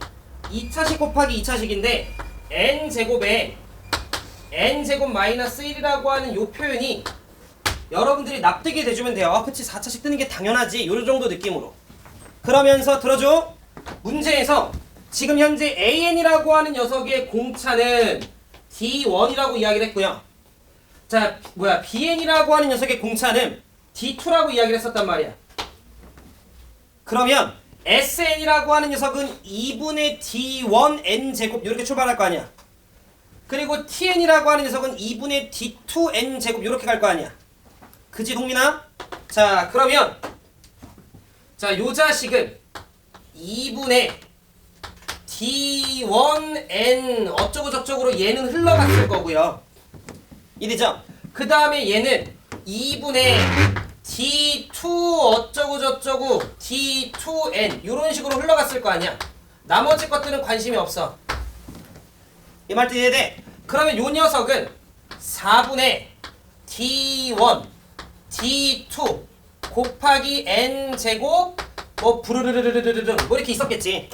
A: 2차식 곱하기 2차식인데 n제곱에 n제곱 마이너스 1이라고 하는 요 표현이 여러분들이 납득이 돼주면 돼요. 아 그치 4차식 뜨는 게 당연하지. 요 정도 느낌으로. 그러면서 들어줘. 문제에서 지금 현재 AN이라고 하는 녀석의 공차는 D1이라고 이야기를 했고요. 자 BN이라고 하는 녀석의 공차는 D2라고 이야기를 했었단 말이야. 그러면 SN이라고 하는 녀석은 2분의 D1 N제곱 이렇게 출발할 거 아니야. 그리고 TN이라고 하는 녀석은 2분의 D2 N제곱 이렇게 갈 거 아니야. 그지 동민아? 자 그러면 자 요 자식은 2분의 D1N 어쩌고 저쩌고로 얘는 흘러갔을 거고요. 이해되죠? 그 다음에 얘는 2분의 D2 어쩌고 저쩌고 D2N 이런 식으로 흘러갔을 거 아니야. 나머지 것들은 관심이 없어. 이 말도 이해돼? 그러면 요 녀석은 4분의 D1 D2 곱하기 N 제곱 뭐 부르르르르르르 뭐 이렇게 있었겠지.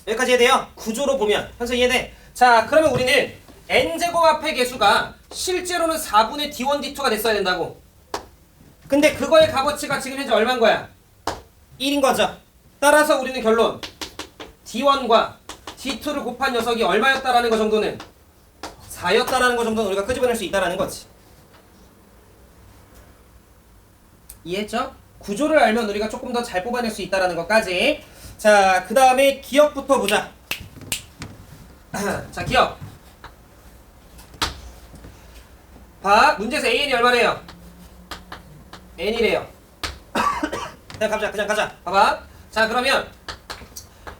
A: 여기까지 이해돼요? 구조로 보면 현서 이해돼? 자 그러면 우리는 N제곱 앞의 개수가 실제로는 4분의 D1 D2가 됐어야 된다고. 근데 그거의 값어치가 지금 현재 얼마인 거야? 1인 거죠. 따라서 우리는 결론 D1과 D2를 곱한 녀석이 얼마였다라는 거 정도는 4였다라는 거 정도는 우리가 끄집어낼 수 있다라는 거지. 이해했죠? 구조를 알면 우리가 조금 더 잘 뽑아낼 수 있다라는 것까지. 자, 그 다음에 기억부터 보자. 자, 기억. 봐, 문제에서 AN이 얼마래요? N이래요. 그냥 가자. 봐봐. 자, 그러면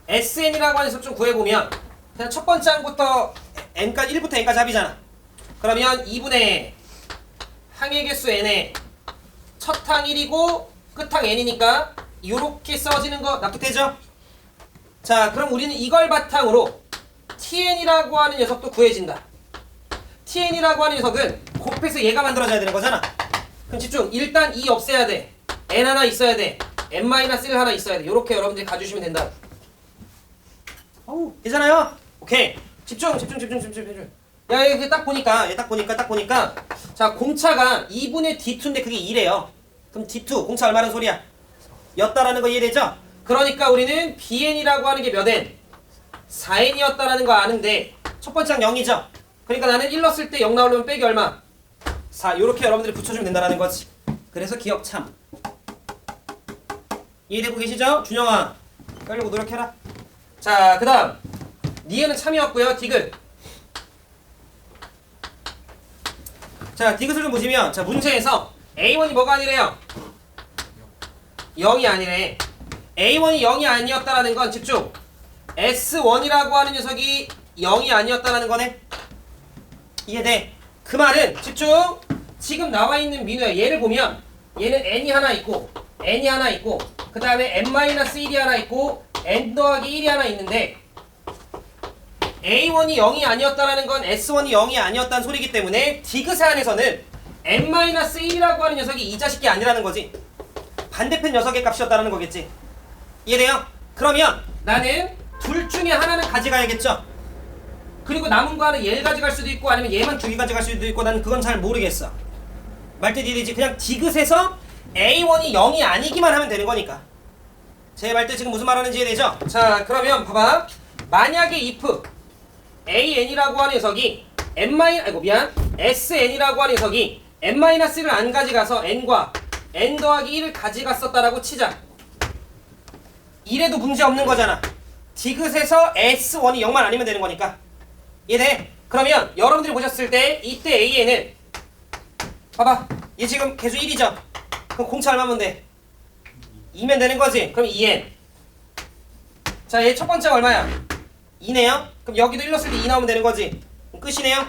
A: SN이라고 하는 녀석 좀 구해보면 그냥 첫 번째 항부터 N까지 1부터 N까지 합이잖아. 그러면 2분의 항의 개수 N에 첫 항 1이고 끝 항 N이니까 이렇게 써지는 거 납득되죠? 자, 그럼 우리는 이걸 바탕으로 TN이라고 하는 녀석도 구해진다. TN이라고 하는 녀석은 곱해서 얘가 만들어져야 되는 거잖아. 그럼 집중. 일단 2 없애야 돼. N 하나 있어야 돼. N-1 하나 있어야 돼. 이렇게 여러분들이 가주시면 된다. 어우, 되잖아요? 오케이. 집중. 야, 이거 딱 보니까. 자, 공차가 2분의 D2인데 그게 2래요. 그럼 D2, 공차 얼마라는 소리야? 였다라는 거 이해되죠? 그러니까 우리는 BN이라고 하는 게 몇 N? 4N이었다라는 거 아는데 첫 번째 항 0이죠? 그러니까 나는 1 넣었을 때 0 나오려면 빼기 얼마? 4. 요렇게 여러분들이 붙여주면 된다라는 거지. 그래서 기억 참. 이해되고 계시죠? 준영아. 깔려고 노력해라. 자, 그 다음. 니은은 참이었고요. 디귿. 자, 디귿을 좀 보시면 자, 문제에서 A1이 뭐가 아니래요? 0이 아니래. A1이 0이 아니었다라는 건 집중. S1이라고 하는 녀석이 0이 아니었다라는 거네. 이해돼? 그 말은 집중. 지금 나와 있는 민우야. 얘를 보면 얘는 N이 하나 있고 그 다음에 N-1이 하나 있고 N 더하기 1이 하나 있는데 A1이 0이 아니었다라는 건 S1이 0이 아니었다는 소리이기 때문에 디귿 안에서는 N-1이라고 하는 녀석이 이 자식이 아니라는 거지. 반대편 녀석의 값이었다는 거겠지. 이해돼요? 그러면 나는 둘 중에 하나는 가져가야겠죠? 그리고 남은 거 하나 얘를 가져갈 수도 있고 아니면 얘만 두 개 가져갈 수도 있고 나는 그건 잘 모르겠어. 말뜻 이해되지? 그냥 디귿에서 A1이 0이 아니기만 하면 되는 거니까. 제 말뜻 지금 무슨 말하는지 이해되죠? 자, 그러면 봐봐. 만약에 if AN이라고 하는 녀석이 SN이라고 하는 녀석이 N-1을 안 가져가서 N과 N 더하기 1을 가져갔었다라고 치자. 이래도 문제 없는 거잖아. 디귿에서 S1이 0만 아니면 되는 거니까. 이해돼? 그러면 여러분들이 보셨을 때 이때 AN은 봐봐. 얘 지금 개수 1이죠? 그럼 공차 얼마면 돼? 2면 되는 거지? 그럼 2N. 자, 얘 첫 번째가 얼마야? 2네요? 그럼 여기도 1 넣었을 때 2 나오면 되는 거지? 그럼 끝이네요?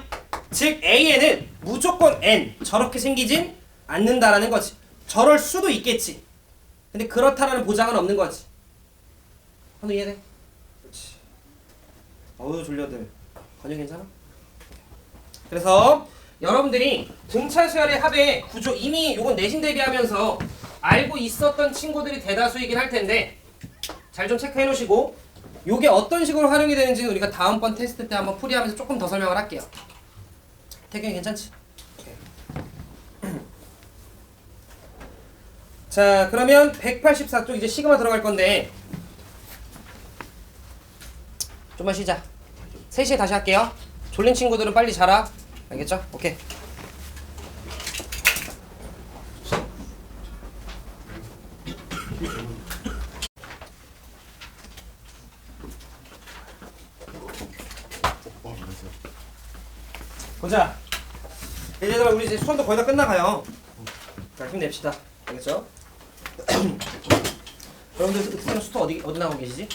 A: 즉 AN은 무조건 N 저렇게 생기진 않는다라는 거지. 저럴 수도 있겠지. 근데 그렇다라는 보장은 없는 거지. 한우 이해돼? 그렇지. 어우 졸려들. 건영 괜찮아? 그래서 여러분들이 등차 수열의 합의 구조 이미 요건 내신 대비하면서 알고 있었던 친구들이 대다수이긴 할 텐데 잘 좀 체크해 놓으시고 요게 어떤 식으로 활용이 되는지는 우리가 다음번 테스트 때 한번 풀이하면서 조금 더 설명을 할게요. 태경이 괜찮지? 자, 그러면 184쪽 이제 시그마 들어갈 건데 좀만 쉬자. 3시에 다시 할게요. 졸린 친구들은 빨리 자라. 알겠죠? 오케이. 보자. 얘들아 우리 이제 수업도 거의 다 끝나가요. 자, 힘냅시다. 알겠죠? 여러분들 흑수형 수터 어디 나오고 계시지?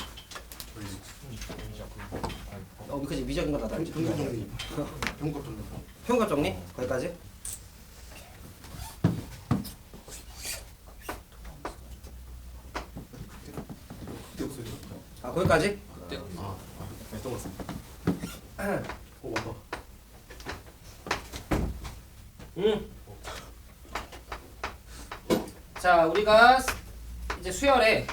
A: 그지 미적인 거 나도 알지.
C: 평균 정리. 평균 정리.
A: 평가 정리 거기까지.
C: 그때 없어요.
A: 아 거기까지.
C: 또 왔습니다. 오 맞다.
A: 자 우리가 이제 수열에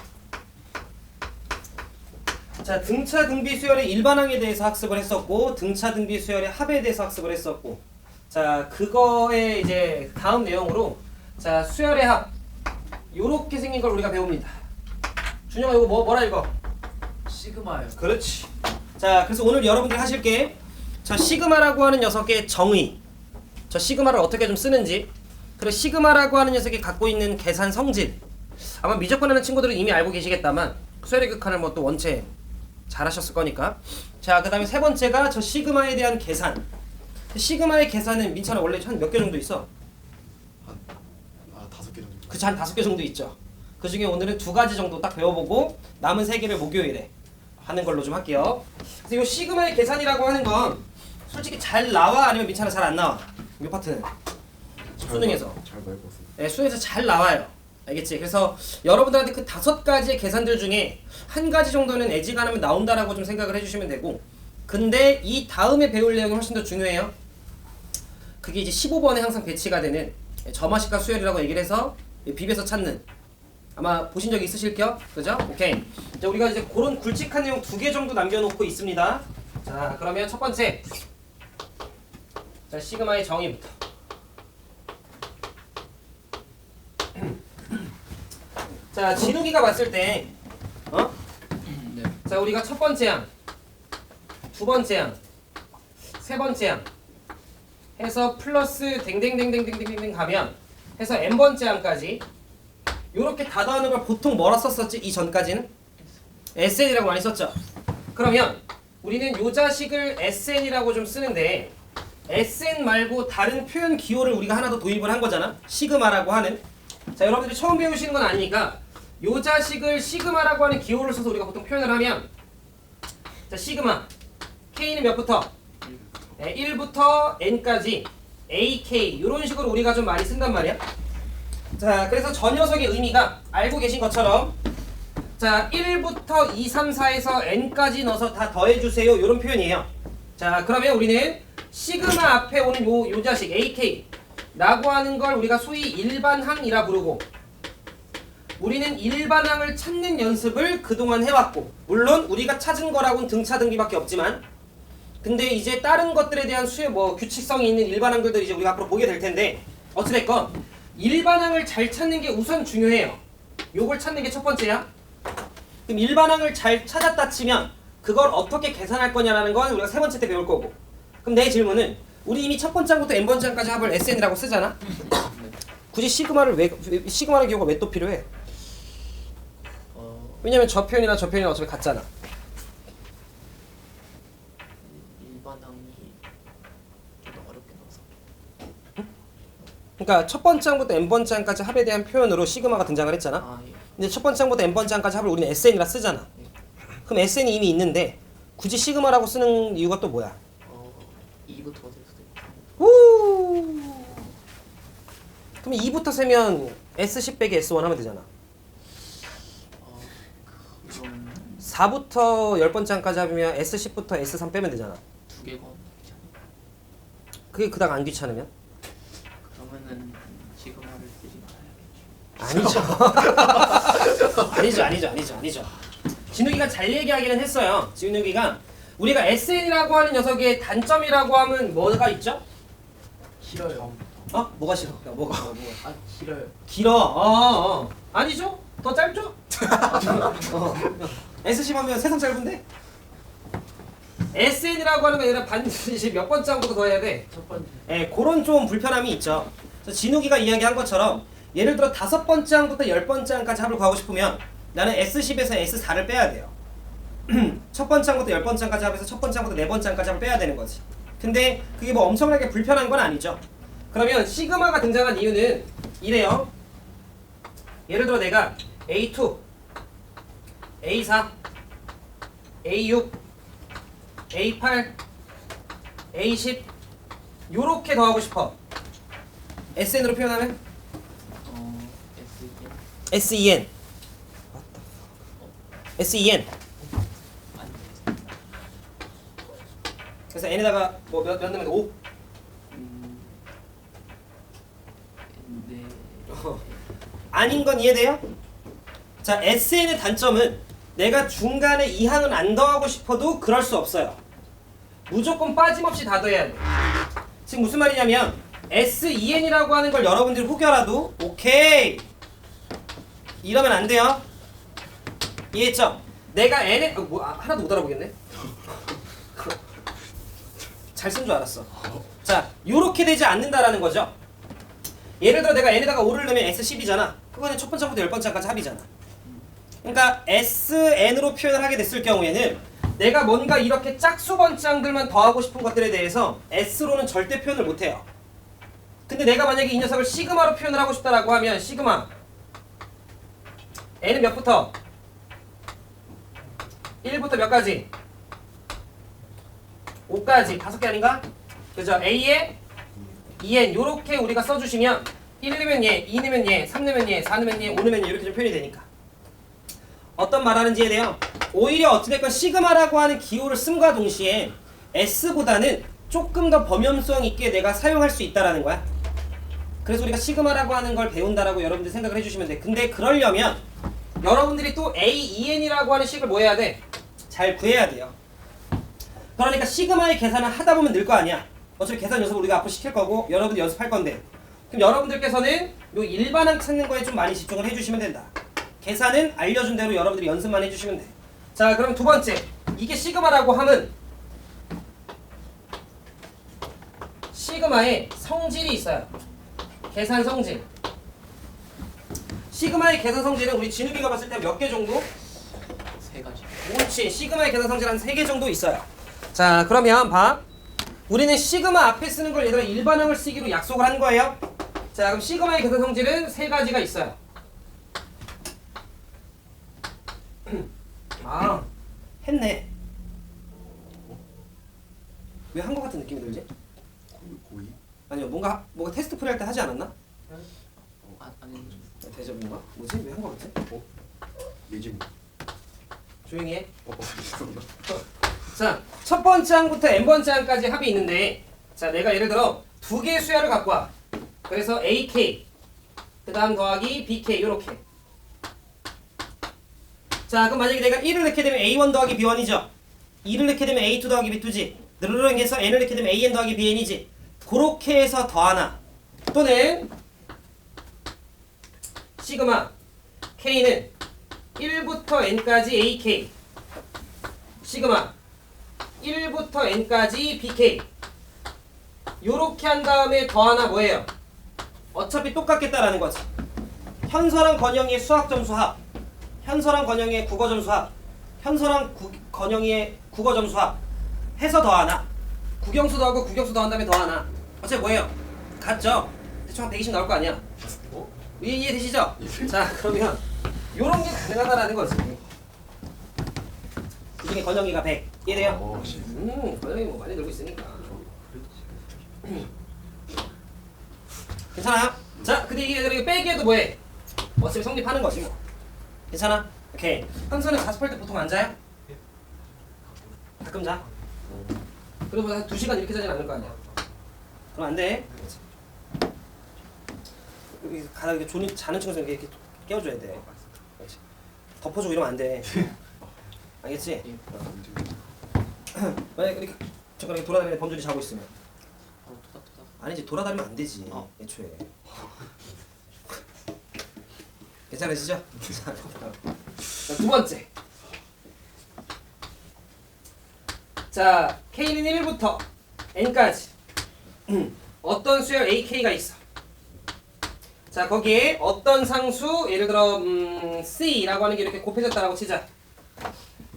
A: 자 등차 등비 수열의 일반항에 대해서 학습을 했었고 등차 등비 수열의 합에 대해서 학습을 했었고 자 그거의 이제 다음 내용으로 자 수열의 합 요렇게 생긴 걸 우리가 배웁니다. 준영아 이거 뭐라 읽어?
B: 시그마요.
A: 그렇지. 자 그래서 오늘 여러분들 하실 게 저 시그마라고 하는 녀석의 정의 저 시그마를 어떻게 좀 쓰는지 그리고 시그마라고 하는 녀석이 갖고 있는 계산 성질 아마 미적분하는 친구들은 이미 알고 계시겠다만 수열의 극한을 뭐 또 원체 잘하셨을 거니까 자 그 다음에 세 번째가 저 시그마에 대한 계산 시그마의 계산은 민찬아 원래 한 몇 개 정도 있어?
C: 한 5개 정도.
A: 그치 한 5개 정도 있죠. 그 중에 오늘은 2가지 정도 딱 배워보고 남은 3개를 목요일에 하는 걸로 좀 할게요. 그래서 이 시그마의 계산이라고 하는 건 솔직히 잘 나와 아니면 민찬아 잘 안 나와? 이 파트는 수능에서
C: 잘 말고 왔습니다.
A: 네, 수능에서 잘 나와요. 알겠지? 그래서 여러분들한테 그 5가지의 계산들 중에 한 가지 정도는 애지간하면 나온다라고 좀 생각을 해주시면 되고 근데 이 다음에 배울 내용이 훨씬 더 중요해요. 그게 이제 15번에 항상 배치가 되는 점화식과 수열이라고 얘기를 해서 비벼서 찾는 아마 보신 적 있으실게요? 그죠? 오케이. 자, 우리가 이제 그런 굵직한 내용 2개 정도 남겨놓고 있습니다. 자, 그러면 첫 번째. 자, 시그마의 정의부터. 자, 진욱이가 봤을 때,
B: 네.
A: 자, 우리가 첫 번째 항, 두 번째 항, 세 번째 항 해서 플러스 댕댕댕댕댕댕댕 가면 해서 n번째 항까지 요렇게 다 더하는 걸 보통 뭐라 썼었지? 이 전까지는? SN이라고 많이 썼죠? 그러면 우리는 요 자식을 SN이라고 좀 쓰는데 SN 말고 다른 표현 기호를 우리가 하나 더 도입을 한 거잖아? 시그마라고 하는 자 여러분들이 처음 배우시는 건 아니니까 요 자식을 시그마라고 하는 기호를 써서 우리가 보통 표현을 하면 자 시그마 K는 몇부터? 네, 1부터 N까지 AK 요런 식으로 우리가 좀 많이 쓴단 말이야 자 그래서 저 녀석의 의미가 알고 계신 것처럼 자 1부터 2, 3, 4에서 N까지 넣어서 다 더해주세요 요런 표현이에요 자 그러면 우리는 시그마 앞에 오는 요 자식 AK 라고 하는 걸 우리가 소위 일반항이라 부르고 우리는 일반항을 찾는 연습을 그동안 해왔고 물론 우리가 찾은 거라고는 등차 등비밖에 없지만 근데 이제 다른 것들에 대한 규칙성이 있는 일반항들도 이제 우리가 앞으로 보게 될 텐데 어찌됐건 일반항을 잘 찾는 게 우선 중요해요. 요걸 찾는 게 첫 번째야. 그럼 일반항을 잘 찾았다 치면 그걸 어떻게 계산할 거냐라는 건 우리가 세 번째 때 배울 거고 그럼 내 질문은 우리 이미 첫 번째 항부터 n번째 항까지 합을 SN이라고 쓰잖아? 굳이 시그마라는 기호가 왜 또 필요해? 왜냐면 저 표현이나 저 표현이 어차피 같잖아.
B: 일반항이 좀 어렵게 나와서.
A: 그러니까 첫 번째 항부터 n번째 항까지 합에 대한 표현으로 시그마가 등장을 했잖아?
B: 아 예.
A: 근데 첫 번째 항부터 n번째 항까지 합을 우리는 SN이라 쓰잖아. 그럼 SN이 이미 있는데 굳이 시그마라고 쓰는 이유가 또 뭐야?
B: 2부터 될 수도 있고.
A: 우. 그럼 2부터 세면 S10 빼기 S1 하면 되잖아.
B: 그럼
A: 4부터 10번째 항까지 합이면 S10부터 S3 빼면 되잖아.
B: 2개가 귀찮아.
A: 그게 그닥 안 귀찮으면?
B: 그러면은 시그마를 쓰지 말아야겠죠.
A: 아니죠. 진욱이가 잘 얘기하기는 했어요. 진욱이가 우리가 SN이라고 하는 녀석의 단점이라고 하면 뭐가 있죠?
B: 길어요.
A: 뭐가 싫어? 뭐가?
B: 아 길어요.
A: 길어. 아니죠? 더 짧죠? S10 하면 세상 짧은데? SN이라고 하는 건 얘는 반드시 몇 번째 항부터 더 해야 돼?
B: 첫 번째.
A: 예, 그런 좀 불편함이 있죠. 그래서 진욱이가 이야기한 것처럼 예를 들어 5번째 항부터 10번째 항까지 합을 구하고 싶으면 나는 S10에서 S4를 빼야 돼요. 첫 번째 항부터 10번째 항까지 합해서 첫 번째 항부터 4번째 항까지 합을 빼야 되는 거지. 근데 그게 뭐 엄청나게 불편한 건 아니죠. 그러면 시그마가 등장한 이유는 이래요. 예를 들어 내가 A2, A4, A6, A8, A10 요렇게 더하고 싶어. SN으로 표현하면
B: SEN
A: SEN. SEN.
B: 아니
A: 그래서 n에다가 뭐 몇 넣으면 5.
B: 네.
A: 아닌 건 이해돼요? 자, SN의 단점은 내가 중간에 이 항은 안 더하고 싶어도 그럴 수 없어요. 무조건 빠짐없이 다 더해야 돼. 지금 무슨 말이냐면 SEN이라고 하는 걸 여러분들이 혹여라도 오케이 이러면 안 돼요. 이해했죠? 내가 n에 하나도 못 알아보겠네. 잘 쓴 줄 알았어. 자, 요렇게 되지 않는다라는 거죠. 예를 들어 내가 n에다가 5를 넣으면 S10이잖아. 그거는 첫 번째부터 10번째까지 합이잖아. 그러니까 SN으로 표현을 하게 됐을 경우에는 내가 뭔가 이렇게 짝수 번째항들만 더하고 싶은 것들에 대해서 S로는 절대 표현을 못해요. 근데 내가 만약에 이 녀석을 시그마로 표현을 하고 싶다라고 하면 시그마 n은 몇부터? 1부터 몇 가지? 5까지 5개 아닌가? 그죠? A에 EN 요렇게 우리가 써주시면 1 넣으면 얘, 2 넣으면 얘, 3 넣으면 얘, 4 넣으면 얘, 5 넣으면 얘 이렇게 좀 표현이 되니까 어떤 말 하는지 이해돼요? 오히려 어찌됐건 시그마라고 하는 기호를 씀과 동시에 S보다는 조금 더 범용성 있게 내가 사용할 수 있다라는 거야. 그래서 우리가 시그마라고 하는 걸 배운다라고 여러분들 생각을 해주시면 돼. 근데 그러려면 여러분들이 또 AEN이라고 하는 식을 뭐 해야 돼? 잘 구해야 돼요. 그러니까 시그마의 계산을 하다 보면 늘 거 아니야. 어차피 계산 연습을 우리가 앞으로 시킬 거고 여러분들 연습할 건데 그럼 여러분들께서는 요 일반항 찾는 거에 좀 많이 집중을 해주시면 된다. 계산은 알려준 대로 여러분들이 연습만 해주시면 돼. 자, 그럼 두 번째 이게 시그마라고 함은 시그마의 성질이 있어요. 계산 성질. 시그마의 계산 성질은 우리 진욱이가 봤을 때 몇 개 정도?
B: 3가지.
A: 그렇지. 시그마의 계산 성질 한 3개 정도 있어요. 자, 그러면 봐. 우리는 시그마 앞에 쓰는 걸 얘들아 일반항을 쓰기로 약속을 한 거예요. 자, 그럼 시그마의 계산 성질은 3가지가 있어요. 아, 했네. 왜 한 거 같은 느낌이 들지?
C: 고의?
A: 아니요, 뭔가 테스트 프리 할 때 하지 않았나?
B: 아니
A: 대접인가? 뭐지? 왜 한 거 같지?
C: 예진.
A: 조용히 해.
C: 죄송합니다.
A: 자, 첫 번째 항부터 n번째 항까지 합이 있는데 자, 내가 예를 들어 두 개의 수야를 갖고 와. 그래서 AK 그 다음 더하기 BK 요렇게. 자, 그럼 만약에 내가 1을 넣게 되면 A1 더하기 B1이죠. 2를 넣게 되면 A2 더하기 B2지. 느르르 해서 n을 넣게 되면 AN 더하기 BN이지. 그렇게 해서 더하나 또는 시그마 K는 1부터 n까지 AK 시그마 1부터 n까지 BK 요렇게 한 다음에 더하나 뭐예요? 어차피 똑같겠다라는 거지. 현서랑 건영이의 수학점수 합, 현서랑 건영이의 국어점수 합, 현서랑 건영이의 국어점수 합 해서 더하나 국영수 더하고 국영수 더한 다음에 더하나 어차피 뭐예요? 같죠? 대충 한 120 나올 거 아니야? 이해되시죠? 자, 그러면 요런 게 가능하다라는 거지. 그 중에 건영이가 100 이해돼요? 건영이 뭐 많이 늘고 있으니까 괜찮아요? 자, 근데 이게 빼기에도 뭐해? 어차피 성립하는 거지 뭐. 괜찮아? 오케이. 현서는 자습할 때 보통 안 자요? 가끔 자? 그리고 한 2시간 이렇게 자진 않을 거 아니야. 그럼 안 돼. 여기 가다 이렇게 자는 친구들 이렇게 깨워줘야 돼. 그렇지. 덮어주고 이러면 안 돼. 알겠지? 만약 이렇게 잠깐 이렇게 돌아다니는 범준이 자고 있으면
B: 토닥토닥.
A: 아니지, 돌아다니면 안 되지. 애초에. 괜찮으시죠? 자, 두 번째. 자, K는 1부터 N까지 어떤 수열 AK가 있어. 자, 거기에 어떤 상수, 예를 들어 C라고 하는 게 이렇게 곱해졌다라고 치자.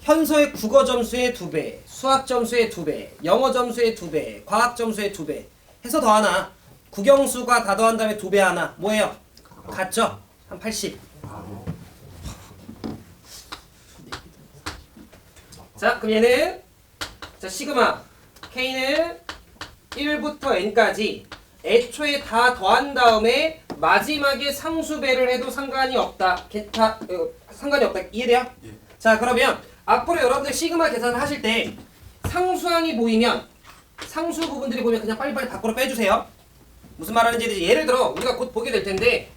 A: 현서의 국어 점수의 2배, 수학 점수의 2배, 영어 점수의 2배, 과학 점수의 2배 해서 더하나 국영수가 다 더한 다음에 2배 하나 뭐예요? 같죠? 한 80
C: 아,
A: 자, 그럼 얘는 자 시그마 K는 1부터 n까지 애초에 다 더한 다음에 마지막에 상수배를 해도 상관이 없다. 상관이 없다. 이해돼요?
C: 예.
A: 자, 그러면 앞으로 여러분들 시그마 계산을 하실 때 상수항이 보이면 상수 부분들이 보이면 그냥 빨리빨리 밖으로 빼주세요. 무슨 말하는지 이제 예를 들어 우리가 곧 보게 될 텐데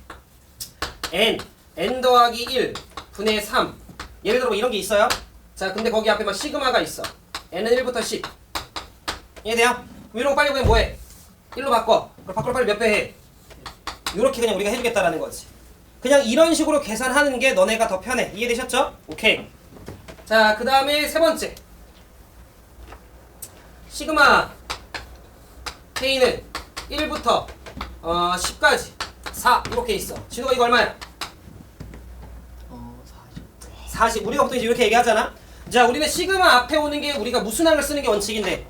A: n 더하기 1 분의 3 예를 들어 뭐 이런 게 있어요. 자, 근데 거기 앞에 막 시그마가 있어. n은 1부터 10 이해돼요? 그럼 이런 거 빨리 그냥 뭐해? 1로 바꿔. 그럼 밖으로 빨리 몇 배 해? 요렇게 그냥 우리가 해주겠다라는 거지. 그냥 이런 식으로 계산하는 게 너네가 더 편해. 이해되셨죠? 오케이. 자, 그 다음에 세 번째 시그마 K는 1부터 10까지 4 이렇게 있어. 진호가 이거 얼마야?
B: 40.
A: 40. 우리가 보통 이제 이렇게 얘기하잖아. 자, 우리는 시그마 앞에 오는 게 우리가 무슨 항을 쓰는 게 원칙인데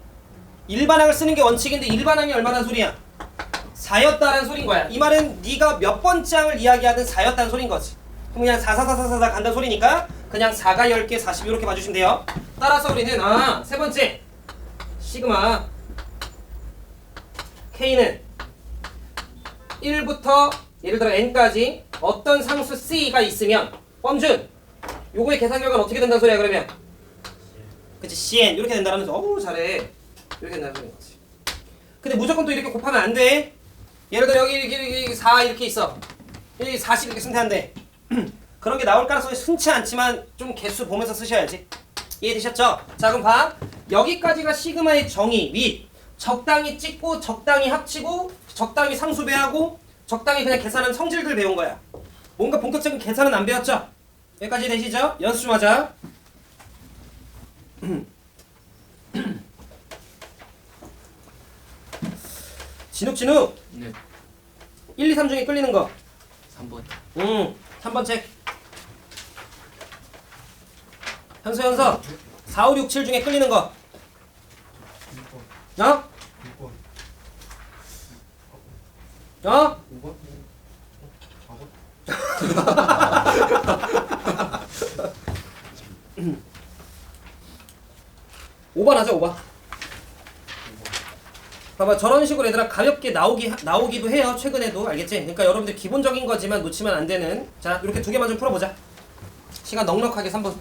A: 일반항을 쓰는 게 원칙인데 일반항이 얼마나 소리야? 4였다라는 소린 거야. 이 말은 네가 몇 번째 항을 이야기하든 4였다는 소린 거지. 그럼 그냥 4 간다는 소리니까 그냥 4가 10개 40 이렇게 봐주시면 돼요. 따라서 우리는 세 번째 시그마 K는 1부터 예를 들어 n까지 어떤 상수 C가 있으면 범준 요거의 계산 결과는 어떻게 된다는 소리야 그러면? 그치 CN 이렇게 된다라면서 어우 잘해 이렇게 된다는 소리인 거지. 근데 무조건 또 이렇게 곱하면 안 돼. 예를 들어 여기 4 이렇게 있어. 여기 40 이렇게 승태한데 그런 게 나올 가능성이 흔치 않지만 좀 개수 보면서 쓰셔야지. 이해되셨죠? 자, 그럼 봐. 여기까지가 시그마의 정의 및 적당히 찍고 적당히 합치고 적당히 상수배하고 적당히 그냥 계산하는 성질들 배운 거야. 뭔가 본격적인 계산은 안 배웠죠? 여기까지 되시죠? 연습 좀 하자. 진욱진욱
B: 네.
A: 1, 2, 3 중에 끌리는 거
B: 3번.
A: 3번 책 현서 4, 5, 6, 7 중에 끌리는 거
D: 6번.
A: 어?
D: 6번.
A: 어?
D: 5번?
A: 5번 하자 5번. 봐봐 저런 식으로 얘들아 가볍게 나오기도 해요 최근에도 알겠지? 그러니까 여러분들 기본적인 거지만 놓치면 안 되는 자 이렇게 두 개만 좀 풀어보자. 시간 넉넉하게 3번.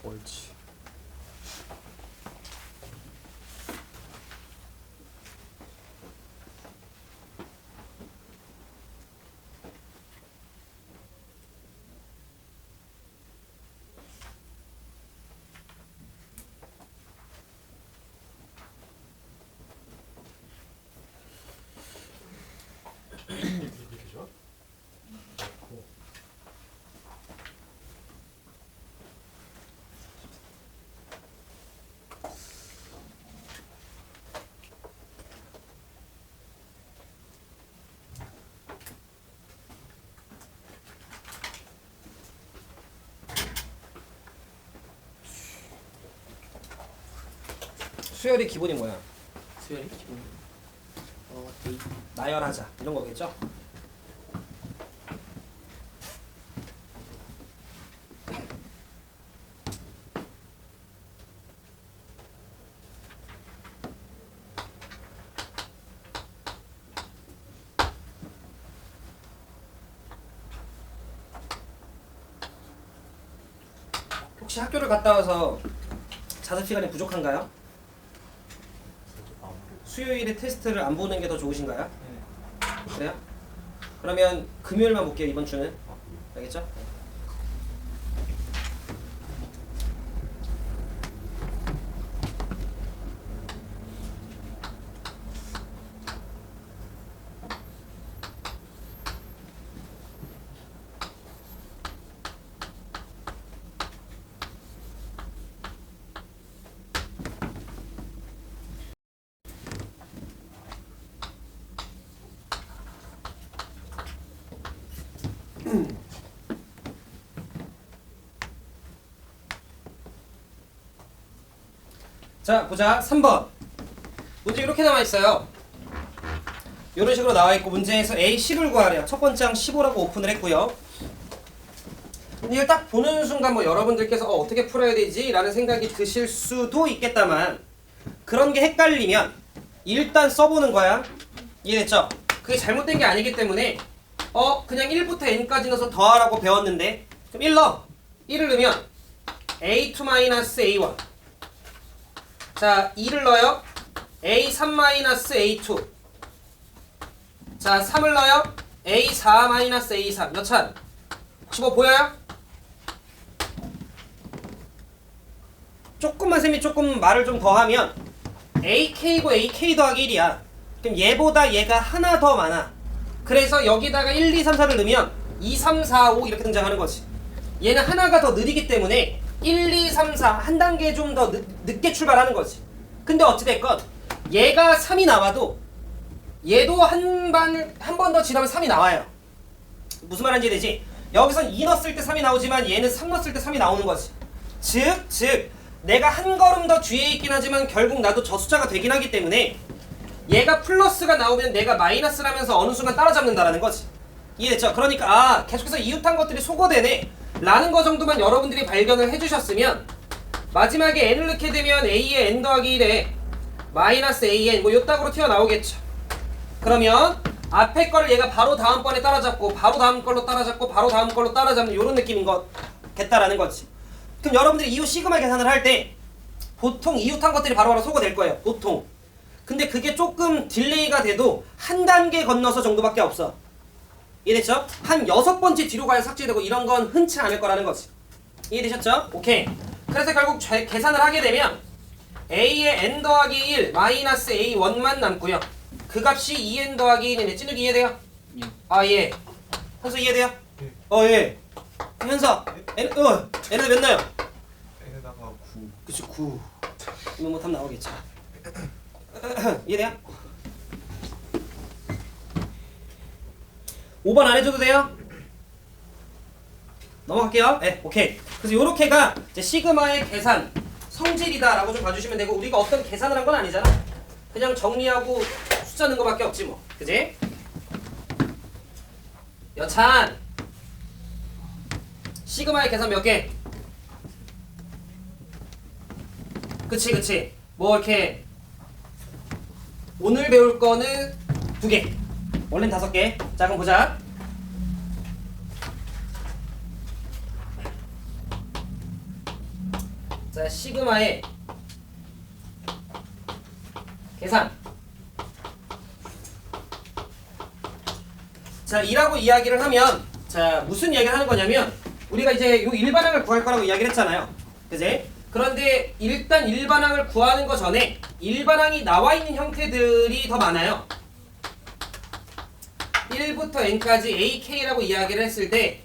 A: 옳지.
D: 이렇게 좋아? 고.
A: 수열이 기본이 뭐야?
B: 수열이 기본. 데이.
A: 나열하자 이런 거겠죠? 혹시 학교를 갔다 와서 자습 시간이 부족한가요?
D: 아무래도.
A: 수요일에 테스트를 안 보는 게 더 좋으신가요?
D: 네.
A: 그래요? 그러면 금요일만 볼게요 이번 주는. 알겠죠? 자 보자 3번 문제 이렇게 나와있어요. 이런 식으로 나와있고 문제에서 A 10을 구하래요. 첫 번째 항 15라고 오픈을 했고요. 근데 이걸 딱 보는 순간 뭐 여러분들께서 어떻게 풀어야 되지? 라는 생각이 드실 수도 있겠다만 그런 게 헷갈리면 일단 써보는 거야. 이해됐죠? 그게 잘못된 게 아니기 때문에 그냥 1부터 n까지 넣어서 더하라고 배웠는데 그럼 1 넣어. 1을 넣으면 a2-a1 자 2를 넣어요. a3-a2 자 3을 넣어요. a4-a3 몇 찬? 혹시 뭐 보여요? 조금만 쌤이 조금 말을 좀 더하면 ak고 ak 더하기 1이야. 그럼 얘보다 얘가 하나 더 많아. 그래서 여기다가 1, 2, 3, 4를 넣으면 2, 3, 4, 5 이렇게 등장하는 거지. 얘는 하나가 더 느리기 때문에 1, 2, 3, 4 한 단계 좀 더 늦게 출발하는 거지. 근데 어찌됐건 얘가 3이 나와도 얘도 한 번 더 지나면 3이 나와요. 무슨 말인지 되지? 여기선 2 넣었을 때 3이 나오지만 얘는 3 넣었을 때 3이 나오는 거지. 즉 내가 한 걸음 더 뒤에 있긴 하지만 결국 나도 저 숫자가 되긴 하기 때문에 얘가 플러스가 나오면 내가 마이너스라면서 어느 순간 따라잡는다라는 거지. 이해됐죠? 그러니까 계속해서 이웃한 것들이 소거되네 라는 거 정도만 여러분들이 발견을 해주셨으면 마지막에 n을 넣게 되면 a의 n 더하기 1에 마이너스 an 뭐 요따구로 튀어나오겠죠. 그러면 앞에 거를 얘가 바로 다음번에 따라잡고 바로 다음 걸로 따라잡고 바로 다음 걸로 따라잡는 요런 느낌인 거겠다라는 거지. 그럼 여러분들이 이웃 시그마 계산을 할 때 보통 이웃한 것들이 바로바로 소거될 거예요. 보통. 근데 그게 조금 딜레이가 돼도 한 단계 건너서 정도밖에 없어. 이해됐죠? 한 6번째 뒤로 가야 삭제되고 이런 건 흔치 않을 거라는 거지. 이해되셨죠? 오케이. 그래서 결국 계산을 하게 되면 a의 n 더하기 1 마이너스 a1만 남고요. 그 값이 2n 더하기 1이네. 찌르기 이해돼요?
B: 예.
A: 예. 현수 이해돼요? 예. 현서 n에다 몇 넣어요?
D: n에다가 9.
A: 그치 9. 이거 못하면 나오겠지. 이해돼요? 5번 안 해줘도 돼요? 넘어갈게요. 네, 오케이. 그래서 요렇게가 이제 시그마의 계산 성질이다 라고 좀 봐주시면 되고 우리가 어떤 계산을 한 건 아니잖아. 그냥 정리하고 숫자 넣은 거밖에 없지 뭐. 그지? 여찬 시그마의 계산 몇 개? 그치 뭐 이렇게 오늘 배울 거는 2개 원래는 5개. 자 그럼 보자. 자 시그마의 계산. 자 2라고 이야기를 하면 자 무슨 이야기를 하는 거냐면 우리가 이제 요 일반항을 구할 거라고 이야기를 했잖아요. 그지? 그런데 일단 일반항을 구하는 거 전에 일반항이 나와 있는 형태들이 더 많아요. 1부터 n까지 ak라고 이야기를 했을 때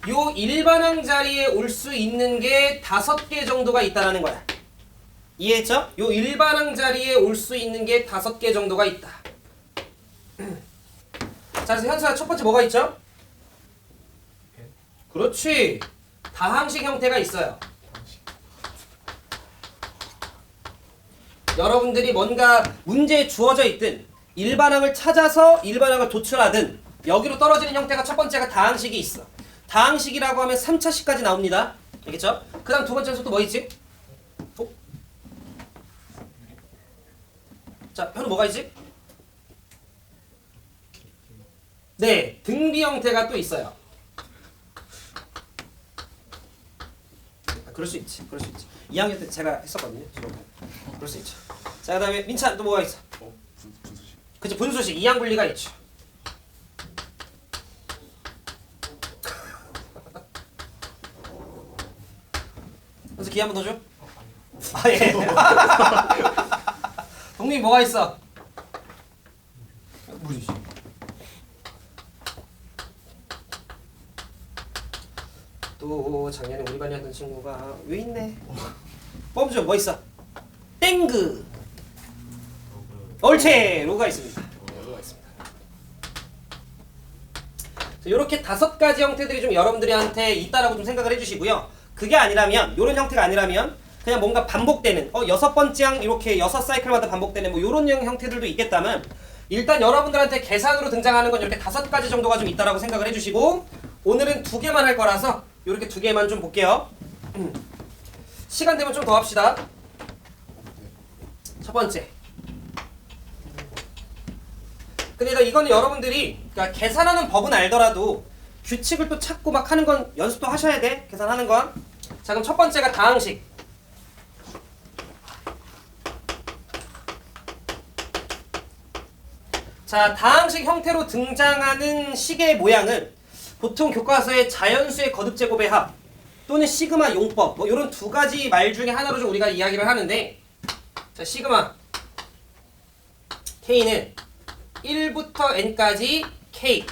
A: 요 일반항 자리에 올 수 있는 게 5개 정도가 있다라는 거야. 이해했죠? 요 일반항 자리에 올 수 있는 게 5개 정도가 있다. 자, 그래서 현수야 첫 번째 뭐가 있죠? 그렇지. 다항식 형태가 있어요. 여러분들이 뭔가 문제에 주어져 있든 일반항을 찾아서 일반항을 도출하든 여기로 떨어지는 형태가 첫 번째가 다항식이 있어. 다항식이라고 하면 3차식까지 나옵니다. 알겠죠? 그 다음 두 번째는 또 뭐 있지? 자, 현우 뭐가 있지? 네, 등비 형태가 또 있어요. 그럴 수 있지. 2학년 때 제가 했었거든요. 그럴 수 있죠. 자, 그 다음에 민찬 또 뭐가 있어?
C: 분수식.
A: 그치, 분수식, 이항 분리가 있죠. 기회 한 번 더 줘? 아 예. 동민이 뭐가 있어? 뭐지? 또 작년에 우리 반에 하던 친구가 왜 있네? 뽑죠. 뭐 있어? 땡그. 옳지. 로가 있습니다. 네, 로가 있습니다. 이렇게 5가지 형태들이 좀 여러분들한테 있다라고 좀 생각을 해주시고요. 그게 아니라면 이런 형태가 아니라면 그냥 뭔가 반복되는 6번째 항 이렇게 6사이클마다 반복되는 뭐 이런 형태들도 있겠다면 일단 여러분들한테 계산으로 등장하는 건 이렇게 5가지 정도가 좀 있다라고 생각을 해주시고 오늘은 2개만 할 거라서 이렇게 2개만 좀 볼게요. 시간 되면 좀 더 합시다. 첫 번째. 근데 이거는 여러분들이 그러니까 계산하는 법은 알더라도 규칙을 또 찾고 막 하는 건 연습도 하셔야 돼. 계산하는 건. 자 그럼 첫 번째가 다항식. 자 다항식 형태로 등장하는 식의 모양은 보통 교과서에 자연수의 거듭제곱의 합 또는 시그마 용법 뭐 이런 2가지 말 중에 하나로 좀 우리가 이야기를 하는데 자 시그마 K는 1부터 n까지 K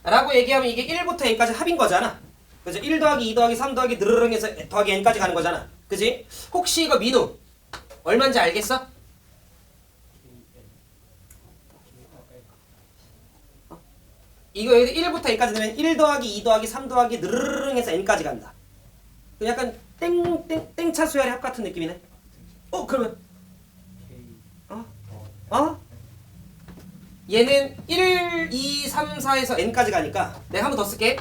A: 라고 얘기하면 이게 1부터 n까지 합인 거잖아. 그죠? 1 더하기 2 더하기 3 더하기 느르릉 해서 더하기 n까지 가는 거잖아. 그지? 혹시 이거 민우 얼마인지 알겠어? 이거 1부터 n까지 되면 1 더하기 2 더하기 3 더하기 느르릉 해서 n까지 간다. 약간 땡차 수열의 합 같은 느낌이네. 그러면 얘는 1, 2, 3, 4에서 n까지 가니까 내가 한 번 더 쓸게.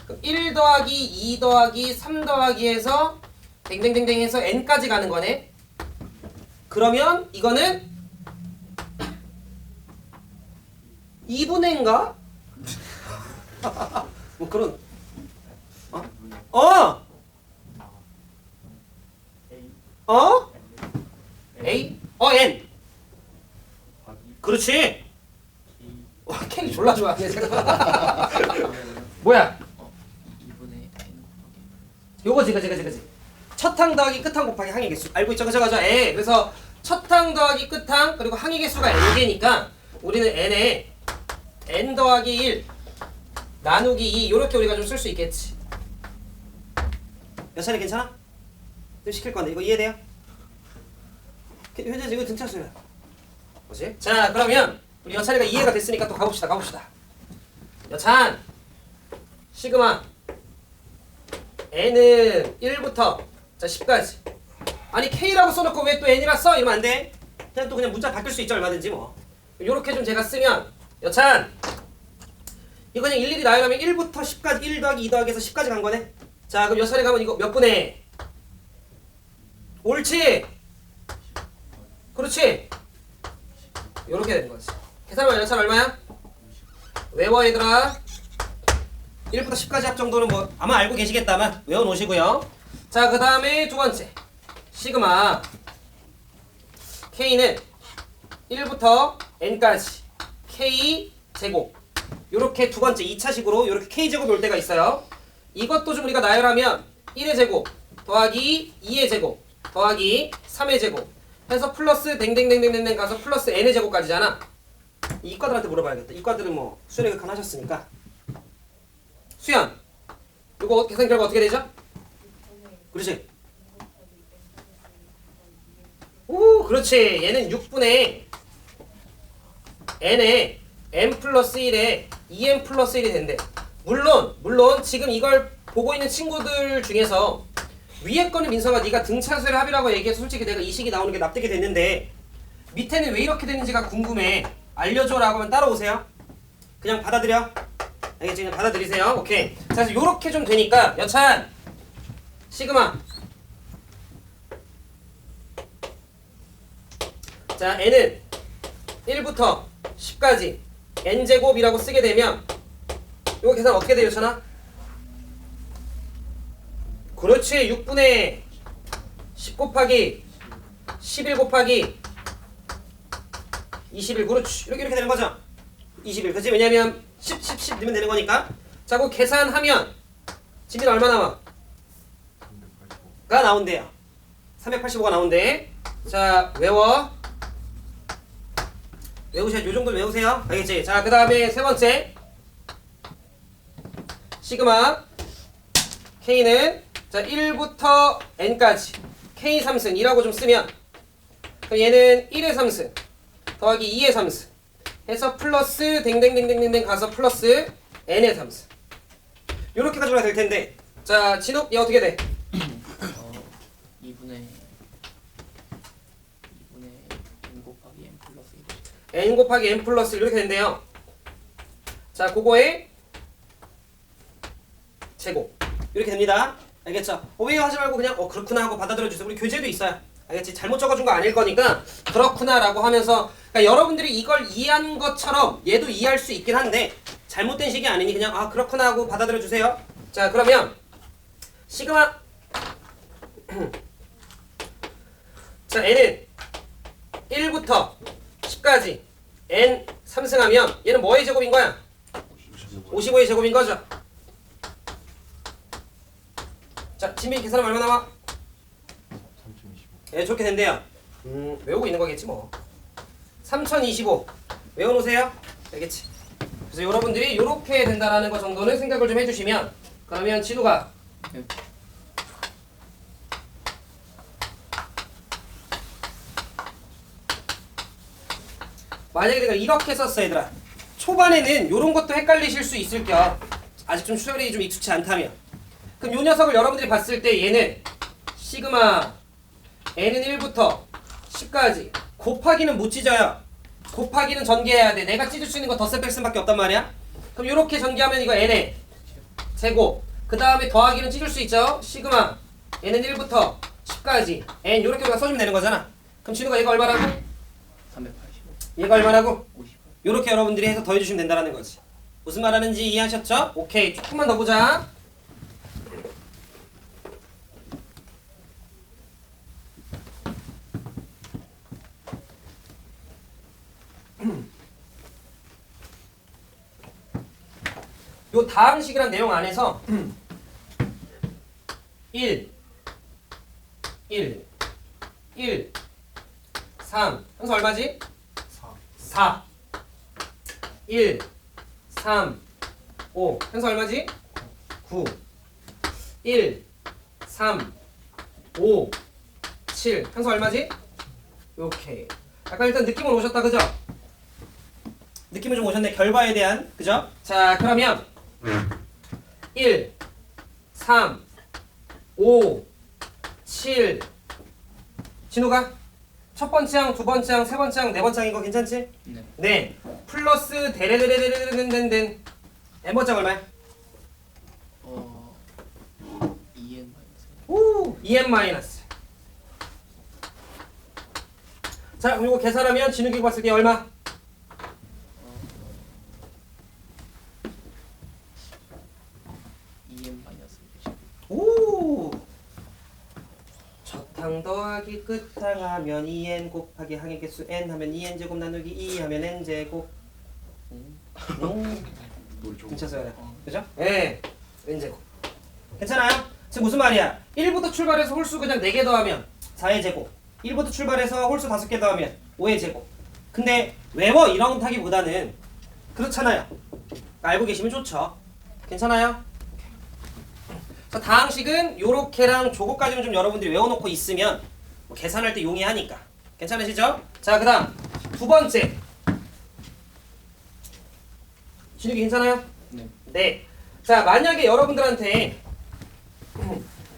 A: 그럼 1 더하기 2 더하기 3 더하기 해서 댕댕댕댕 해서 n까지 가는 거네. 그러면 이거는 2분의 n가? 뭐 그런 A? N 그렇지. K 졸라 좋아하네 제가. 뭐야?
B: 2분의 n
A: 요거지 그지. 첫 항 더하기 끝 항 곱하기 항의 개수 알고 있죠? 그죠? 그래서 첫 항 더하기 끝 항 그리고 항의 개수가 n개니까 우리는 n에 n 더하기 1 나누기 2 이렇게 우리가 좀 쓸 수 있겠지. 몇 차례 괜찮아? 좀 시킬 건데 이거 이해돼요? 현재 이거 등차수야. 뭐지? 자 그러면 우리 여찬이가 이해가 됐으니까 또 가봅시다. 여찬 시그마 n은 1부터 자 10까지 아니 K라고 써놓고 왜 또 N이라 써? 이러면 안 돼. 그냥 문자 바뀔 수 있죠 얼마든지 뭐. 요렇게 좀 제가 쓰면 여찬 이거 그냥 일일이 나열하면 1부터 10까지 1 더하기 2 더하기 해서 10까지 간 거네. 자 그럼 여찬이 가면 이거 몇 분의 옳지. 그렇지. 요렇게 되는 거지. 계산하면 여찬 얼마야? 외워 얘들아. 1부터 10까지 합 정도는 뭐 아마 알고 계시겠다만 외워놓으시고요. 자 그 다음에 두 번째 시그마 K는 1부터 n까지 K 제곱 요렇게 두 번째 2차식으로 요렇게 K 제곱 올 때가 있어요. 이것도 좀 우리가 나열하면 1의 제곱 더하기 2의 제곱 더하기 3의 제곱 해서 플러스 댕댕댕댕댕 가서 플러스 n의 제곱까지잖아. 이과들한테 물어봐야겠다. 이과들은 뭐 수열의 극한 하셨으니까. 수연 이거 계산 결과 어떻게 되죠? 그렇지. 오 그렇지. 얘는 6분의 n에 n 플러스 1에 2n 플러스 1이 된대. 물론 지금 이걸 보고 있는 친구들 중에서 위에 거는 민서가 네가 등차수열 합이라고 얘기해서 솔직히 내가 이 식이 나오는 게 납득이 됐는데 밑에는 왜 이렇게 되는지가 궁금해. 알려줘 라고 하면 따라오세요. 그냥 받아들여. 알겠지? 그냥 받아들이세요. 오케이. 자 그래서 요렇게 좀 되니까 여찬 시그마 자 n은 1부터 10까지 n제곱이라고 쓰게 되면 이거 계산 어떻게 돼요 여찬아? 그렇지. 6분의 10 곱하기 11 곱하기 21 그렇지. 이렇게 되는 거죠. 21 그치? 왜냐면 10 넣으면 되는 거니까. 자 그거 계산하면 지민 얼마 나와? 나온대요. 385가 나온대. 자, 외우셔야 요 정도는 외우세요. 알겠지? 자, 그 다음에 세 번째 시그마 K는 자 1부터 N까지 K 3승 2라고 좀 쓰면 그럼 얘는 1의 3승 더하기 2의 3승 해서 플러스 댕댕댕댕댕 가서 플러스 N의 3승 요렇게 가져가야 될 텐데 자 진욱 얘 어떻게 돼?
B: 2분의 N 곱하기 N 플러스 1
A: N 곱하기 N 플러스 이렇게 된대요. 자 그거의 제곱 이렇게 됩니다. 알겠죠? 왜요 하지 말고 그냥 그렇구나 하고 받아들여 주세요. 우리 교재도 있어요. 알겠지? 잘못 적어준 거 아닐 거니까 그렇구나 라고 하면서 그러니까 여러분들이 이걸 이해한 것처럼 얘도 이해할 수 있긴 한데 잘못된 식이 아니니 그냥 그렇구나 하고 받아들여 주세요. 자 그러면 시그마 자 n은 1부터 10까지 n 3승하면 얘는 뭐의 제곱인 거야? 55의 제곱인 거죠. 자, 진빈 계산하면 얼마 나와?
D: 3025.
A: 예, 좋게 된대요. 외우고 있는 거겠지 뭐. 3025 외워놓으세요. 알겠지? 그래서 여러분들이 이렇게 된다라는 거 정도는 생각을 좀 해주시면 그러면 진우가
B: 네.
A: 만약에 내가 이렇게 썼어 얘들아. 초반에는 이런 것도 헷갈리실 수 있을 겸 아직 좀 수열이 좀 익숙치 않다면 그럼 이 녀석을 여러분들이 봤을 때 얘는 시그마 n은 1부터 10까지 곱하기는 못 찢어요. 곱하기는 전개해야 돼. 내가 찢을 수 있는 거 덧셈 뺄셈밖에 없단 말이야. 그럼 이렇게 전개하면 이거 n의 제곱 그 다음에 더하기는 찢을 수 있죠. 시그마 n은 1부터 10까지 n 이렇게 우리가 써주면 되는 거잖아. 그럼 진우가 얘가 얼마라고?
B: 385
A: 얘가 얼마라고?
B: 58
A: 이렇게 여러분들이 해서 더해주시면 된다는 거지. 무슨 말하는지 이해하셨죠? 오케이 조금만 더 보자. 요 다항식이란 내용 안에서 1 3 항상 얼마지? 4 1 3 5 항상 얼마지? 9 1 3 5 7 항상 얼마지? 오케이. 약간 일단 느낌은 오셨다 그죠? 느낌은 좀 오셨네. 결과에 대한 그죠? 자 그러면 1 3 5 7 진우가 첫 번째 항, 두 번째 항, 세 번째 항, 네 번째 항인 거 괜찮지?
B: 네.
A: 네. 플러스 데레데레데레데레덴 M번째 얼마야?
B: 2N 마이너스
A: 오, 2n 마이너스. 자, 그럼 이거 계산하면 진욱이 봤을 때 얼마?
B: 2N 마이너스 20
A: 오. 첫항 더하기 끝항 하면 2n 곱하기 항의 개수 n 하면 2n 제곱 나누기 2 하면 n 제곱.
C: 놀이 좀.
A: 진짜 써야 돼. 그죠? 예. n 제곱. 괜찮아요? 지금 무슨 말이야? 1부터 출발해서 홀수 그냥 4개 더하면 4의 제곱. 1부터 출발해서 홀수 5개 더하면 5의 제곱. 근데 외워 이런 타기보다는 그렇잖아요. 알고 계시면 좋죠. 괜찮아요? 자, 다항식은 요렇게랑 저거까지는 좀 여러분들이 외워놓고 있으면 뭐 계산할 때 용이하니까. 괜찮으시죠? 자, 그 다음 두 번째. 진욱이 괜찮아요?
B: 네.
A: 네. 자, 만약에 여러분들한테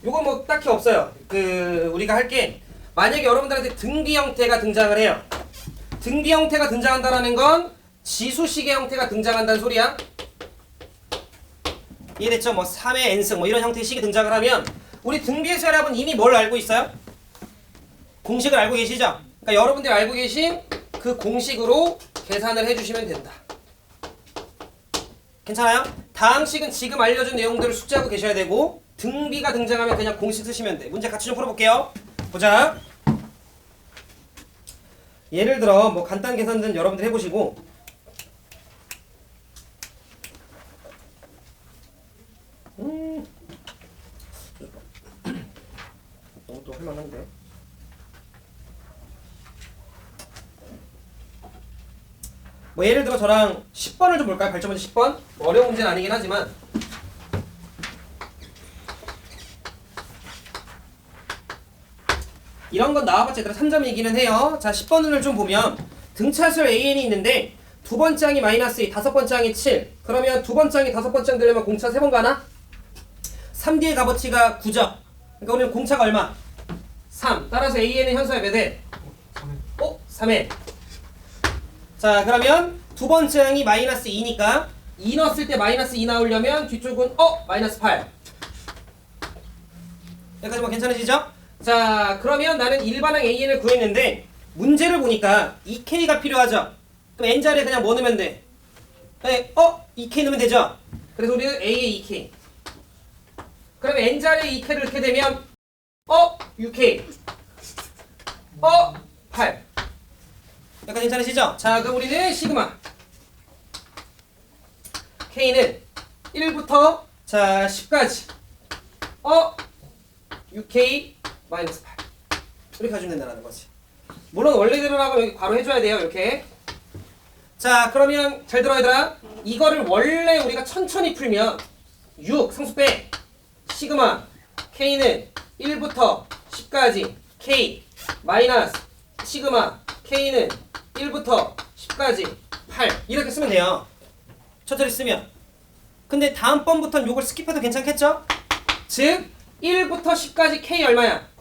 A: 요거 뭐 딱히 없어요. 우리가 할 게 만약에 여러분들한테 등비 형태가 등장을 해요. 등비 형태가 등장한다라는 건 지수식의 형태가 등장한다는 소리야. 이해됐죠? 뭐 3의 n승 뭐 이런 형태의 식이 등장을 하면 우리 등비에서 여러분 이미 뭘 알고 있어요? 공식을 알고 계시죠? 그러니까 여러분들이 알고 계신 그 공식으로 계산을 해주시면 된다. 괜찮아요? 다항식은 지금 알려준 내용들을 숙지하고 계셔야 되고 등비가 등장하면 그냥 공식 쓰시면 돼. 문제 같이 좀 풀어볼게요. 보자. 예를 들어 뭐 간단 계산들은 여러분들 해보시고 할만한데. 뭐 예를 들어 저랑 10번을 좀 볼까요? 발전 문제 10번. 뭐 어려운 문제는 아니긴 하지만 이런 건 나와봤자 얘들아 3점이기는 해요. 자 10번을 좀 보면 등차수열 AN이 있는데 두 번째 항이 마이너스 2, 다섯 번째 항이 7. 그러면 두 번째 항이 다섯 번째 항 되려면 공차 3번 가나? 3D의 값어치가 9죠. 그러니까 우리는 공차가 얼마? 3. 따라서 AN의 현수야 몇 에? 3에. 자 그러면 두 번째 항이 마이너스 2니까 2 넣었을 때 마이너스 2 나오려면 뒤쪽은 마이너스 8. 여기까지 뭐 괜찮으시죠? 자 그러면 나는 일반항 AN을 구했는데 문제를 보니까 2K가 필요하죠. 그럼 N자리에 그냥 뭐 넣으면 돼? 네, 2K 넣으면 되죠? 그래서 우리는 A에 2K. 그러면 N자리에 2K를 넣게 되면 6K 8. 약간 괜찮으시죠? 자 그럼 우리는 시그마 K는 1부터 자 10까지 6K 마이너스 8 이렇게 가주면 된다는 거지. 물론 원래대로라고 여기 바로 해줘야 돼요. 이렇게. 자 그러면 잘 들어 얘들아. 이거를 원래 우리가 천천히 풀면 6 상수 빼 시그마 K는 1부터 10까지 K 마이너스 시그마 K는 1부터 10까지 8 이렇게 쓰면 돼요. 천천히 쓰면. 근데 다음번부터는 요걸 스킵해도 괜찮겠죠? 즉 1부터 10까지 K 얼마야?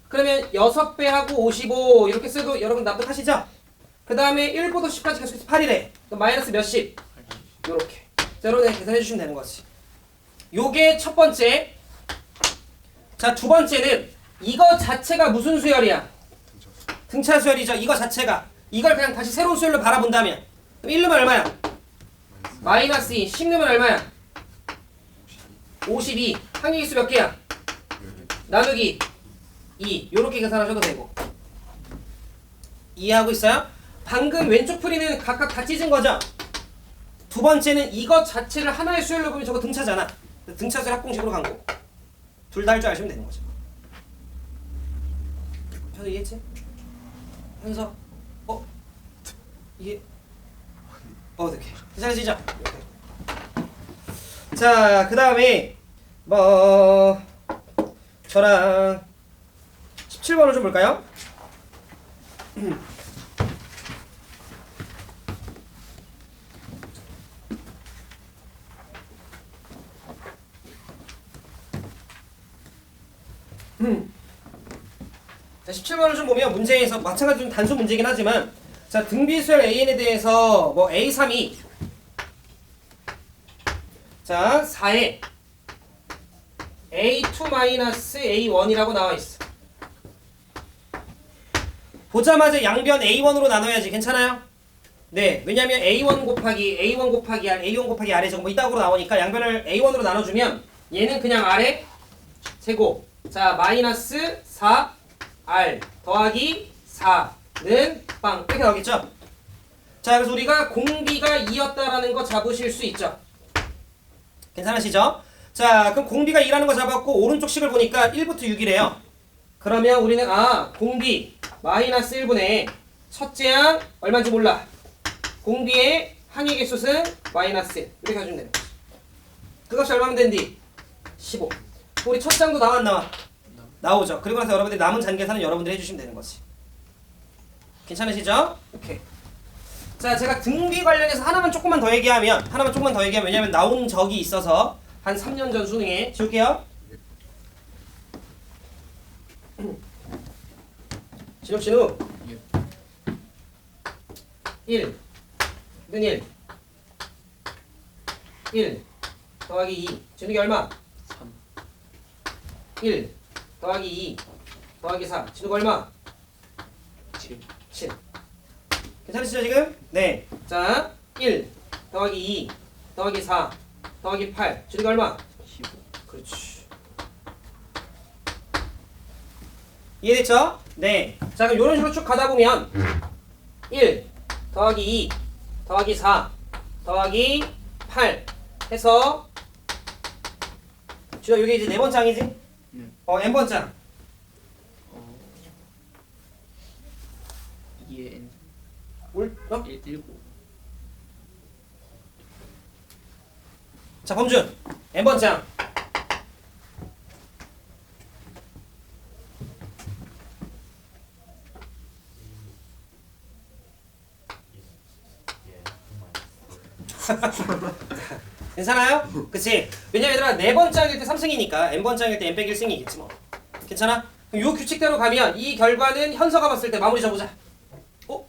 A: 그러면 6배 하고 55 이렇게 써도 여러분 납득하시죠? 그 다음에 1부터 10까지 계속해서 8이래. 그럼 마이너스 몇십? 요렇게. 자, 여러분 계산해 주시면 되는 거지. 요게 첫 번째. 자, 두 번째는 이거 자체가 무슨 수열이야? 등차 수열이죠. 이거 자체가. 이걸 그냥 다시 새로운 수열로 바라본다면 그럼 1 넣으면 얼마야? 마이너스 2. 10 넣으면 얼마야? 52. 항의기수 몇 개야? 나누기 2. 요렇게 계산하셔도 되고. 이해하고 있어요? 방금 왼쪽 풀이는 각각 다 찢은 거죠? 두 번째는 이것 자체를 하나의 수열로 보면 저거 등차잖아. 등차수열 합공식으로 간 거고. 둘 다 할 줄 아시면 되는 거죠. 현서 이해했지? 현서 이게 어떻게 괜찮으시죠? 자, 그 다음에 뭐 저랑 17번을 좀 볼까요? 자, 17번을 좀 보면 문제에서 마찬가지로 좀 단순 문제긴 하지만 자, 등비수열 AN에 대해서 뭐 A3이 자, 4에 A2-A1이라고 나와 있어. 보자마자 양변 A1으로 나눠야지. 괜찮아요? 네, 왜냐면 A1 곱하기 A1 곱하기 R, A1 곱하기 R의 정보 이따구로 나오니까 양변을 A1으로 나눠주면 얘는 그냥 R의 제곱. 자, 마이너스 4R 더하기 4는 빵 이렇게 나오겠죠? 자, 그래서 우리가 공비가 2였다라는 거 잡으실 수 있죠? 괜찮으시죠? 자, 그럼 공비가 2라는 거 잡았고 오른쪽 식을 보니까 1부터 6이래요. 그러면 우리는 공비 마이너스 1분의 첫째 항 얼마인지 몰라. 공비의 항의 개수는 마이너스 1 이렇게 해주면 되는 거지. 그 값이 얼마면 된디? 15. 우리 첫 장도 나와 안 나와? 나오죠. 그리고 나서 여러분들이 남은 잔계산은 여러분들이 해주시면 되는 거지. 괜찮으시죠? 오케이. 자, 제가 등비 관련해서 하나만 조금만 더 얘기하면 왜냐면 나온 적이 있어서 한 3년 전 수능에 지울게요. 진욱 1 는 1 더하기 2 진욱이 얼마?
B: 3
A: 1 더하기 2 더하기 4 진욱 얼마? 7 괜찮으시죠 지금? 네. 자, 1 더하기 2 더하기 4 더하기 8 진욱이 얼마?
B: 15
A: 그렇지. 이해됐죠? 네. 자, 그럼 이런 식으로 쭉 가다 보면 1 더하기 2 더하기 4 더하기 8 해서 진욱 이게 이제 네 번째 항이지? n번째 항
B: 2의 n
A: 올?
B: 19.
A: 자 범준 n번째 괜찮아요? 그치? 왜냐면 얘들아 4번째 항일 때 3승이니까 n번째 항일 때 n 빼기 1승이겠지 뭐 괜찮아? 그럼 요 규칙대로 가면 이 결과는 현서가 봤을 때 마무리 줘보자 어?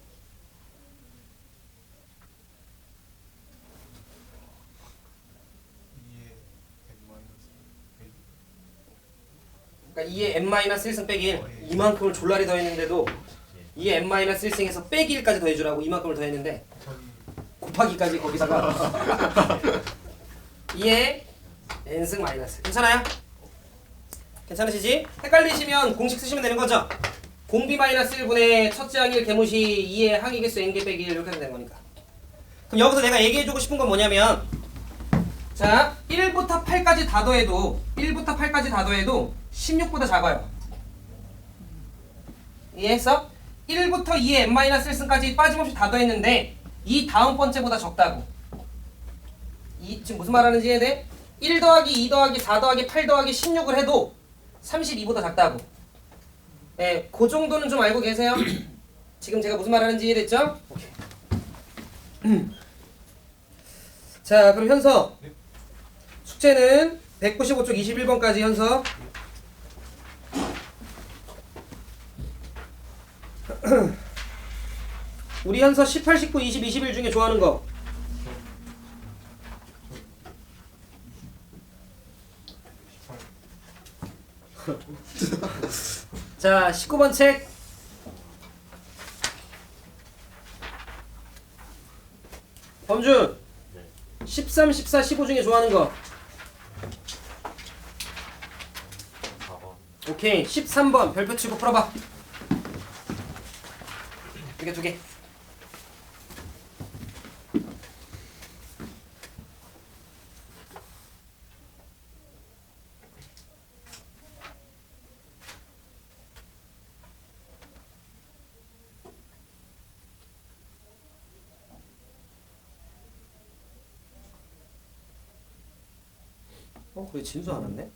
A: 그러니까 2의 n-1승 빼기 1 이만큼을 졸라리 더했는데도 2의 n-1승에서 빼기 1까지 더해주라고 이만큼을 더했는데 곱하기까지 거기다가 2의 n승 마이너스 괜찮아요? 괜찮으시지? 헷갈리시면 공식 쓰시면 되는 거죠? 공비 마이너스 1분의 첫째 항일 개무시 2의 항의 개수 n개 빼기 1 이렇게 하면 되는 거니까 그럼 여기서 내가 얘기해주고 싶은 건 뭐냐면 자 1부터 8까지 다 더해도 1부터 8까지 다 더해도 16보다 작아요 이해했어? 1부터 2의 n-1승까지 빠짐없이 다 더했는데 이 다음 번째보다 적다고 지금 무슨 말하는지 이해돼? 1 더하기 2 더하기 4 더하기 8 더하기 16을 해도 32보다 작다고 예, 그 정도는 좀 알고 계세요? 지금 제가 무슨 말하는지 이해됐죠? 오케이. 자 그럼 현서 숙제는 195쪽 21번까지 현서 우리 현서 18, 19, 20, 21 중에 좋아하는 거 자 19번 책 범준 13, 14, 15 중에 좋아하는 거
D: 4번.
A: 오케이 13번 별표 치고 풀어봐 두 개 그래 진수 안 왔네?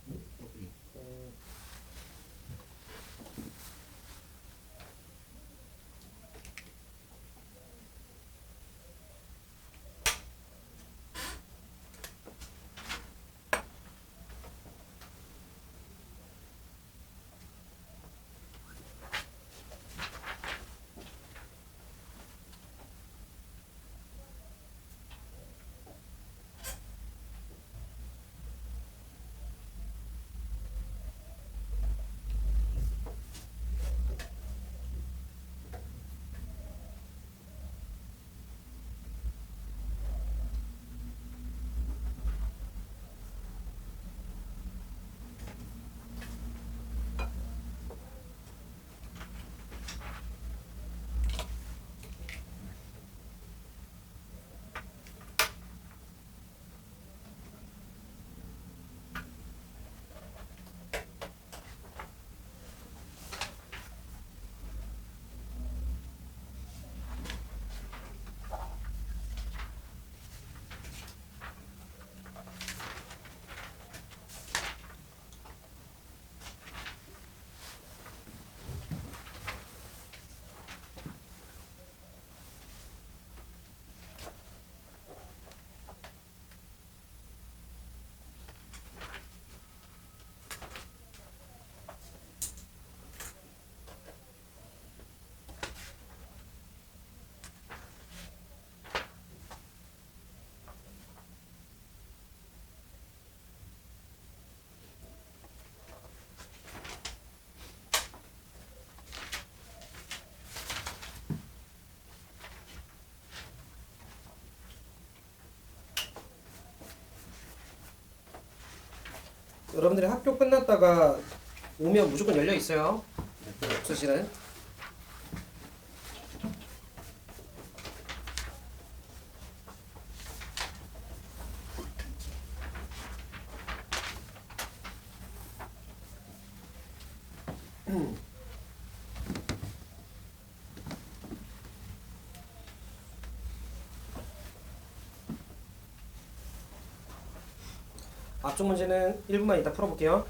A: 여러분들이 학교 끝났다가 오면 무조건 열려 있어요. 수실은. 앞쪽 문제는 1분만 이따 풀어볼게요.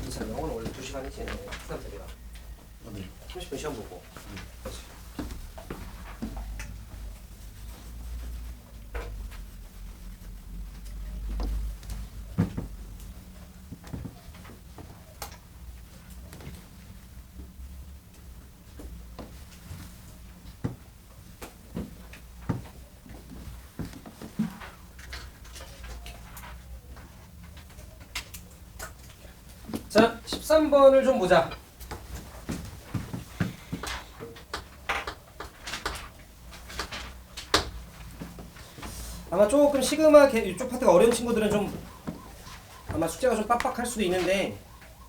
A: 자, 영어는 원래 2시간이지. 시간 대비라.
C: 네.
A: 30분 시험 보고. 그렇지. 자, 13번을 좀 보자. 아마 조금 시그마 이쪽 파트가 어려운 친구들은 좀 아마 숙제가 좀 빡빡할 수도 있는데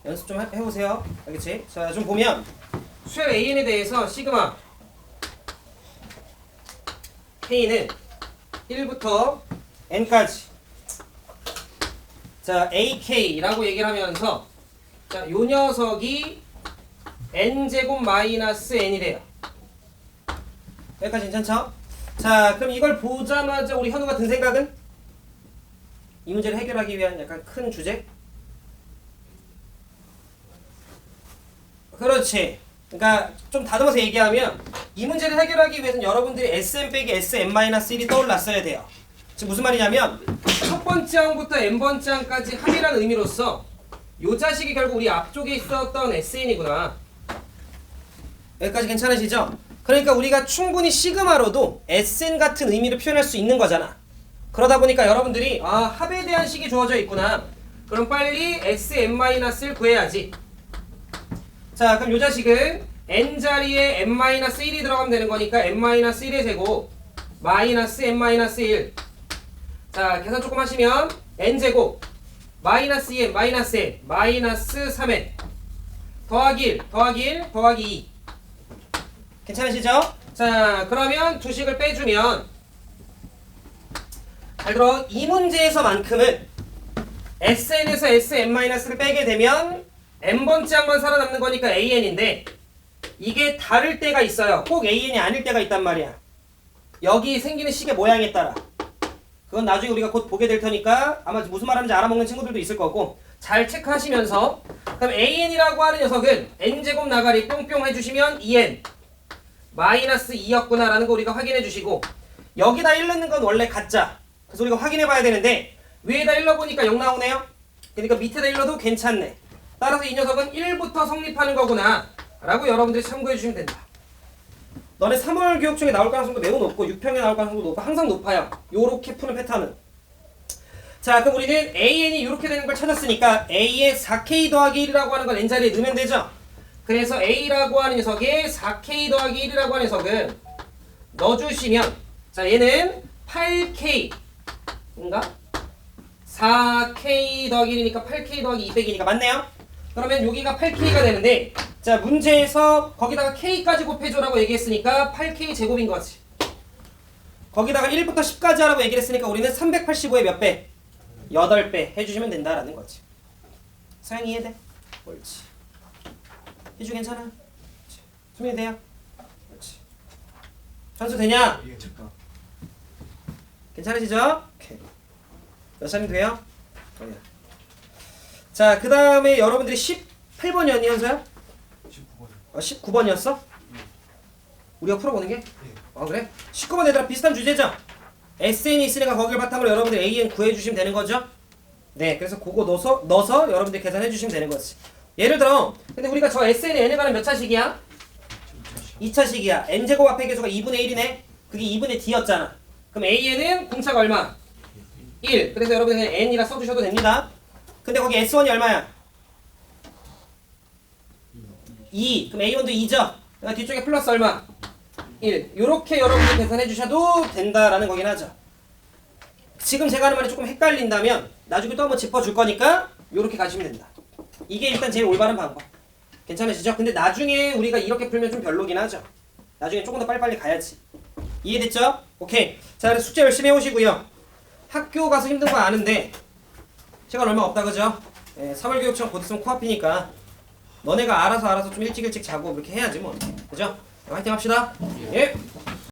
A: 연습 좀 해보세요. 알겠지? 자, 좀 보면 수열 AN에 대해서 시그마 K는 1부터 N까지 자, AK라고 얘기를 하면서 자, 요 녀석이 N제곱 마이너스 N이 돼요. 여기까지 괜찮죠? 자, 그럼 이걸 보자마자 우리 현우가 든 생각은? 이 문제를 해결하기 위한 약간 큰 주제? 그렇지. 그러니까 좀 다듬어서 얘기하면 이 문제를 해결하기 위해서는 여러분들이 SM 빼기 SM-1이 떠올랐어야 돼요. 지금 무슨 말이냐면 첫 번째 항부터 n번째 항까지 합이라는 의미로서 요 자식이 결국 우리 앞쪽에 있었던 SN이구나. 여기까지 괜찮으시죠? 그러니까 우리가 충분히 시그마로도 SN 같은 의미를 표현할 수 있는 거잖아. 그러다 보니까 여러분들이 아, 합에 대한 식이 주어져 있구나. 그럼 빨리 SM-를 구해야지. 자, 그럼 요 자식은 n자리에 n-1이 들어가면 되는 거니까 n-1의 제곱 마이너스 n-1. 자, 계산 조금 하시면 n제곱 마이너스 2n 마이너스 n 마이너스 3n 더하기 1 더하기 1 더하기 2. 괜찮으시죠? 자, 그러면 두 식을 빼주면 잘 들어. 이 문제에서만큼은 SN에서 SM-를 빼게 되면 n번째 항만 살아남는 거니까 AN인데 이게 다를 때가 있어요. 꼭 AN이 아닐 때가 있단 말이야. 여기 생기는 식의 모양에 따라. 그건 나중에 우리가 곧 보게 될 테니까 아마 무슨 말하는지 알아먹는 친구들도 있을 거고 잘 체크하시면서 그럼 AN이라고 하는 녀석은 n제곱 나가리 뿅뿅 해주시면 2n 마이너스 2였구나 라는 거 우리가 확인해 주시고 여기다 1 넣는 건 원래 가짜. 그래서 우리가 확인해 봐야 되는데 위에다 1 넣어보니까 0 나오네요. 그러니까 밑에다 1 넣어도 괜찮네. 따라서 이 녀석은 1부터 성립하는 거구나 라고 여러분들이 참고해 주시면 된다. 너네 3월 교육 중에 나올 가능성도 매우 높고 6평에 나올 가능성도 높고 항상 높아요. 요렇게 푸는 패턴은. 자, 그럼 우리는 AN이 요렇게 되는 걸 찾았으니까 A에 4K 더하기 1이라고 하는 건 N자리에 넣으면 되죠. 그래서 A라고 하는 녀석에 4K 더하기 1이라고 하는 녀석은 넣어주시면 자, 얘는 8K인가? 4K 더하기 1이니까 8K 더하기 200이니까 맞네요? 그러면 여기가 8K가 되는데 자, 문제에서 거기다가 K까지 곱해줘라고 얘기했으니까 8K 제곱인 거지. 거기다가 1부터 10까지 하라고 얘기를 했으니까 우리는 385의 몇 배? 8배 해주시면 된다라는 거지. 서양이 이해돼? 옳지. 희주 괜찮아? 그렇지. 수민이 돼요? 그렇지. 전수 되냐?
C: 예, 잠깐.
A: 괜찮으시죠? 오케이. 몇 살이 돼요? 아니야. 자, 그 다음에 여러분들이 18번이었니, 현서야?
C: 19번.
A: 19번이었어? 우리가 풀어보는 게? 그래? 19번 얘들아 비슷한 주제죠? SN이 있으니까 거기를 바탕으로 여러분들 AN 구해주시면 되는 거죠? 네, 그래서 그거 넣어서 여러분들 계산해 주시면 되는 거지. 예를 들어 근데 우리가 저 SN의 N에 관한 몇 차식이야? 2차식이야. N제곱 앞에 개수가 2분의 1이네? 그게 2분의 D였잖아. 그럼 AN은 공차가 얼마? 1. 그래서 여러분 그냥 N이라 써주셔도 됩니다. 근데 거기 S1이 얼마야? 2. 그럼 A1도 2죠? 그러니까 뒤쪽에 플러스 얼마? 1. 요렇게 여러분들 계산해 주셔도 된다라는 거긴 하죠. 지금 제가 하는 말이 조금 헷갈린다면 나중에 또 한번 짚어줄 거니까 요렇게 가시면 된다. 이게 일단 제일 올바른 방법. 괜찮으시죠? 근데 나중에 우리가 이렇게 풀면 좀 별로긴 하죠. 나중에 조금 더 빨리빨리 가야지. 이해됐죠? 오케이. 자, 그래서 숙제 열심히 해오시고요. 학교 가서 힘든 거 아는데 시간 얼마 없다 그죠? 3월 교육청 곧 있으면 코앞이니까 너네가 알아서 좀 일찍 자고 그렇게 해야지 뭐. 그죠? 화이팅 합시다. 예.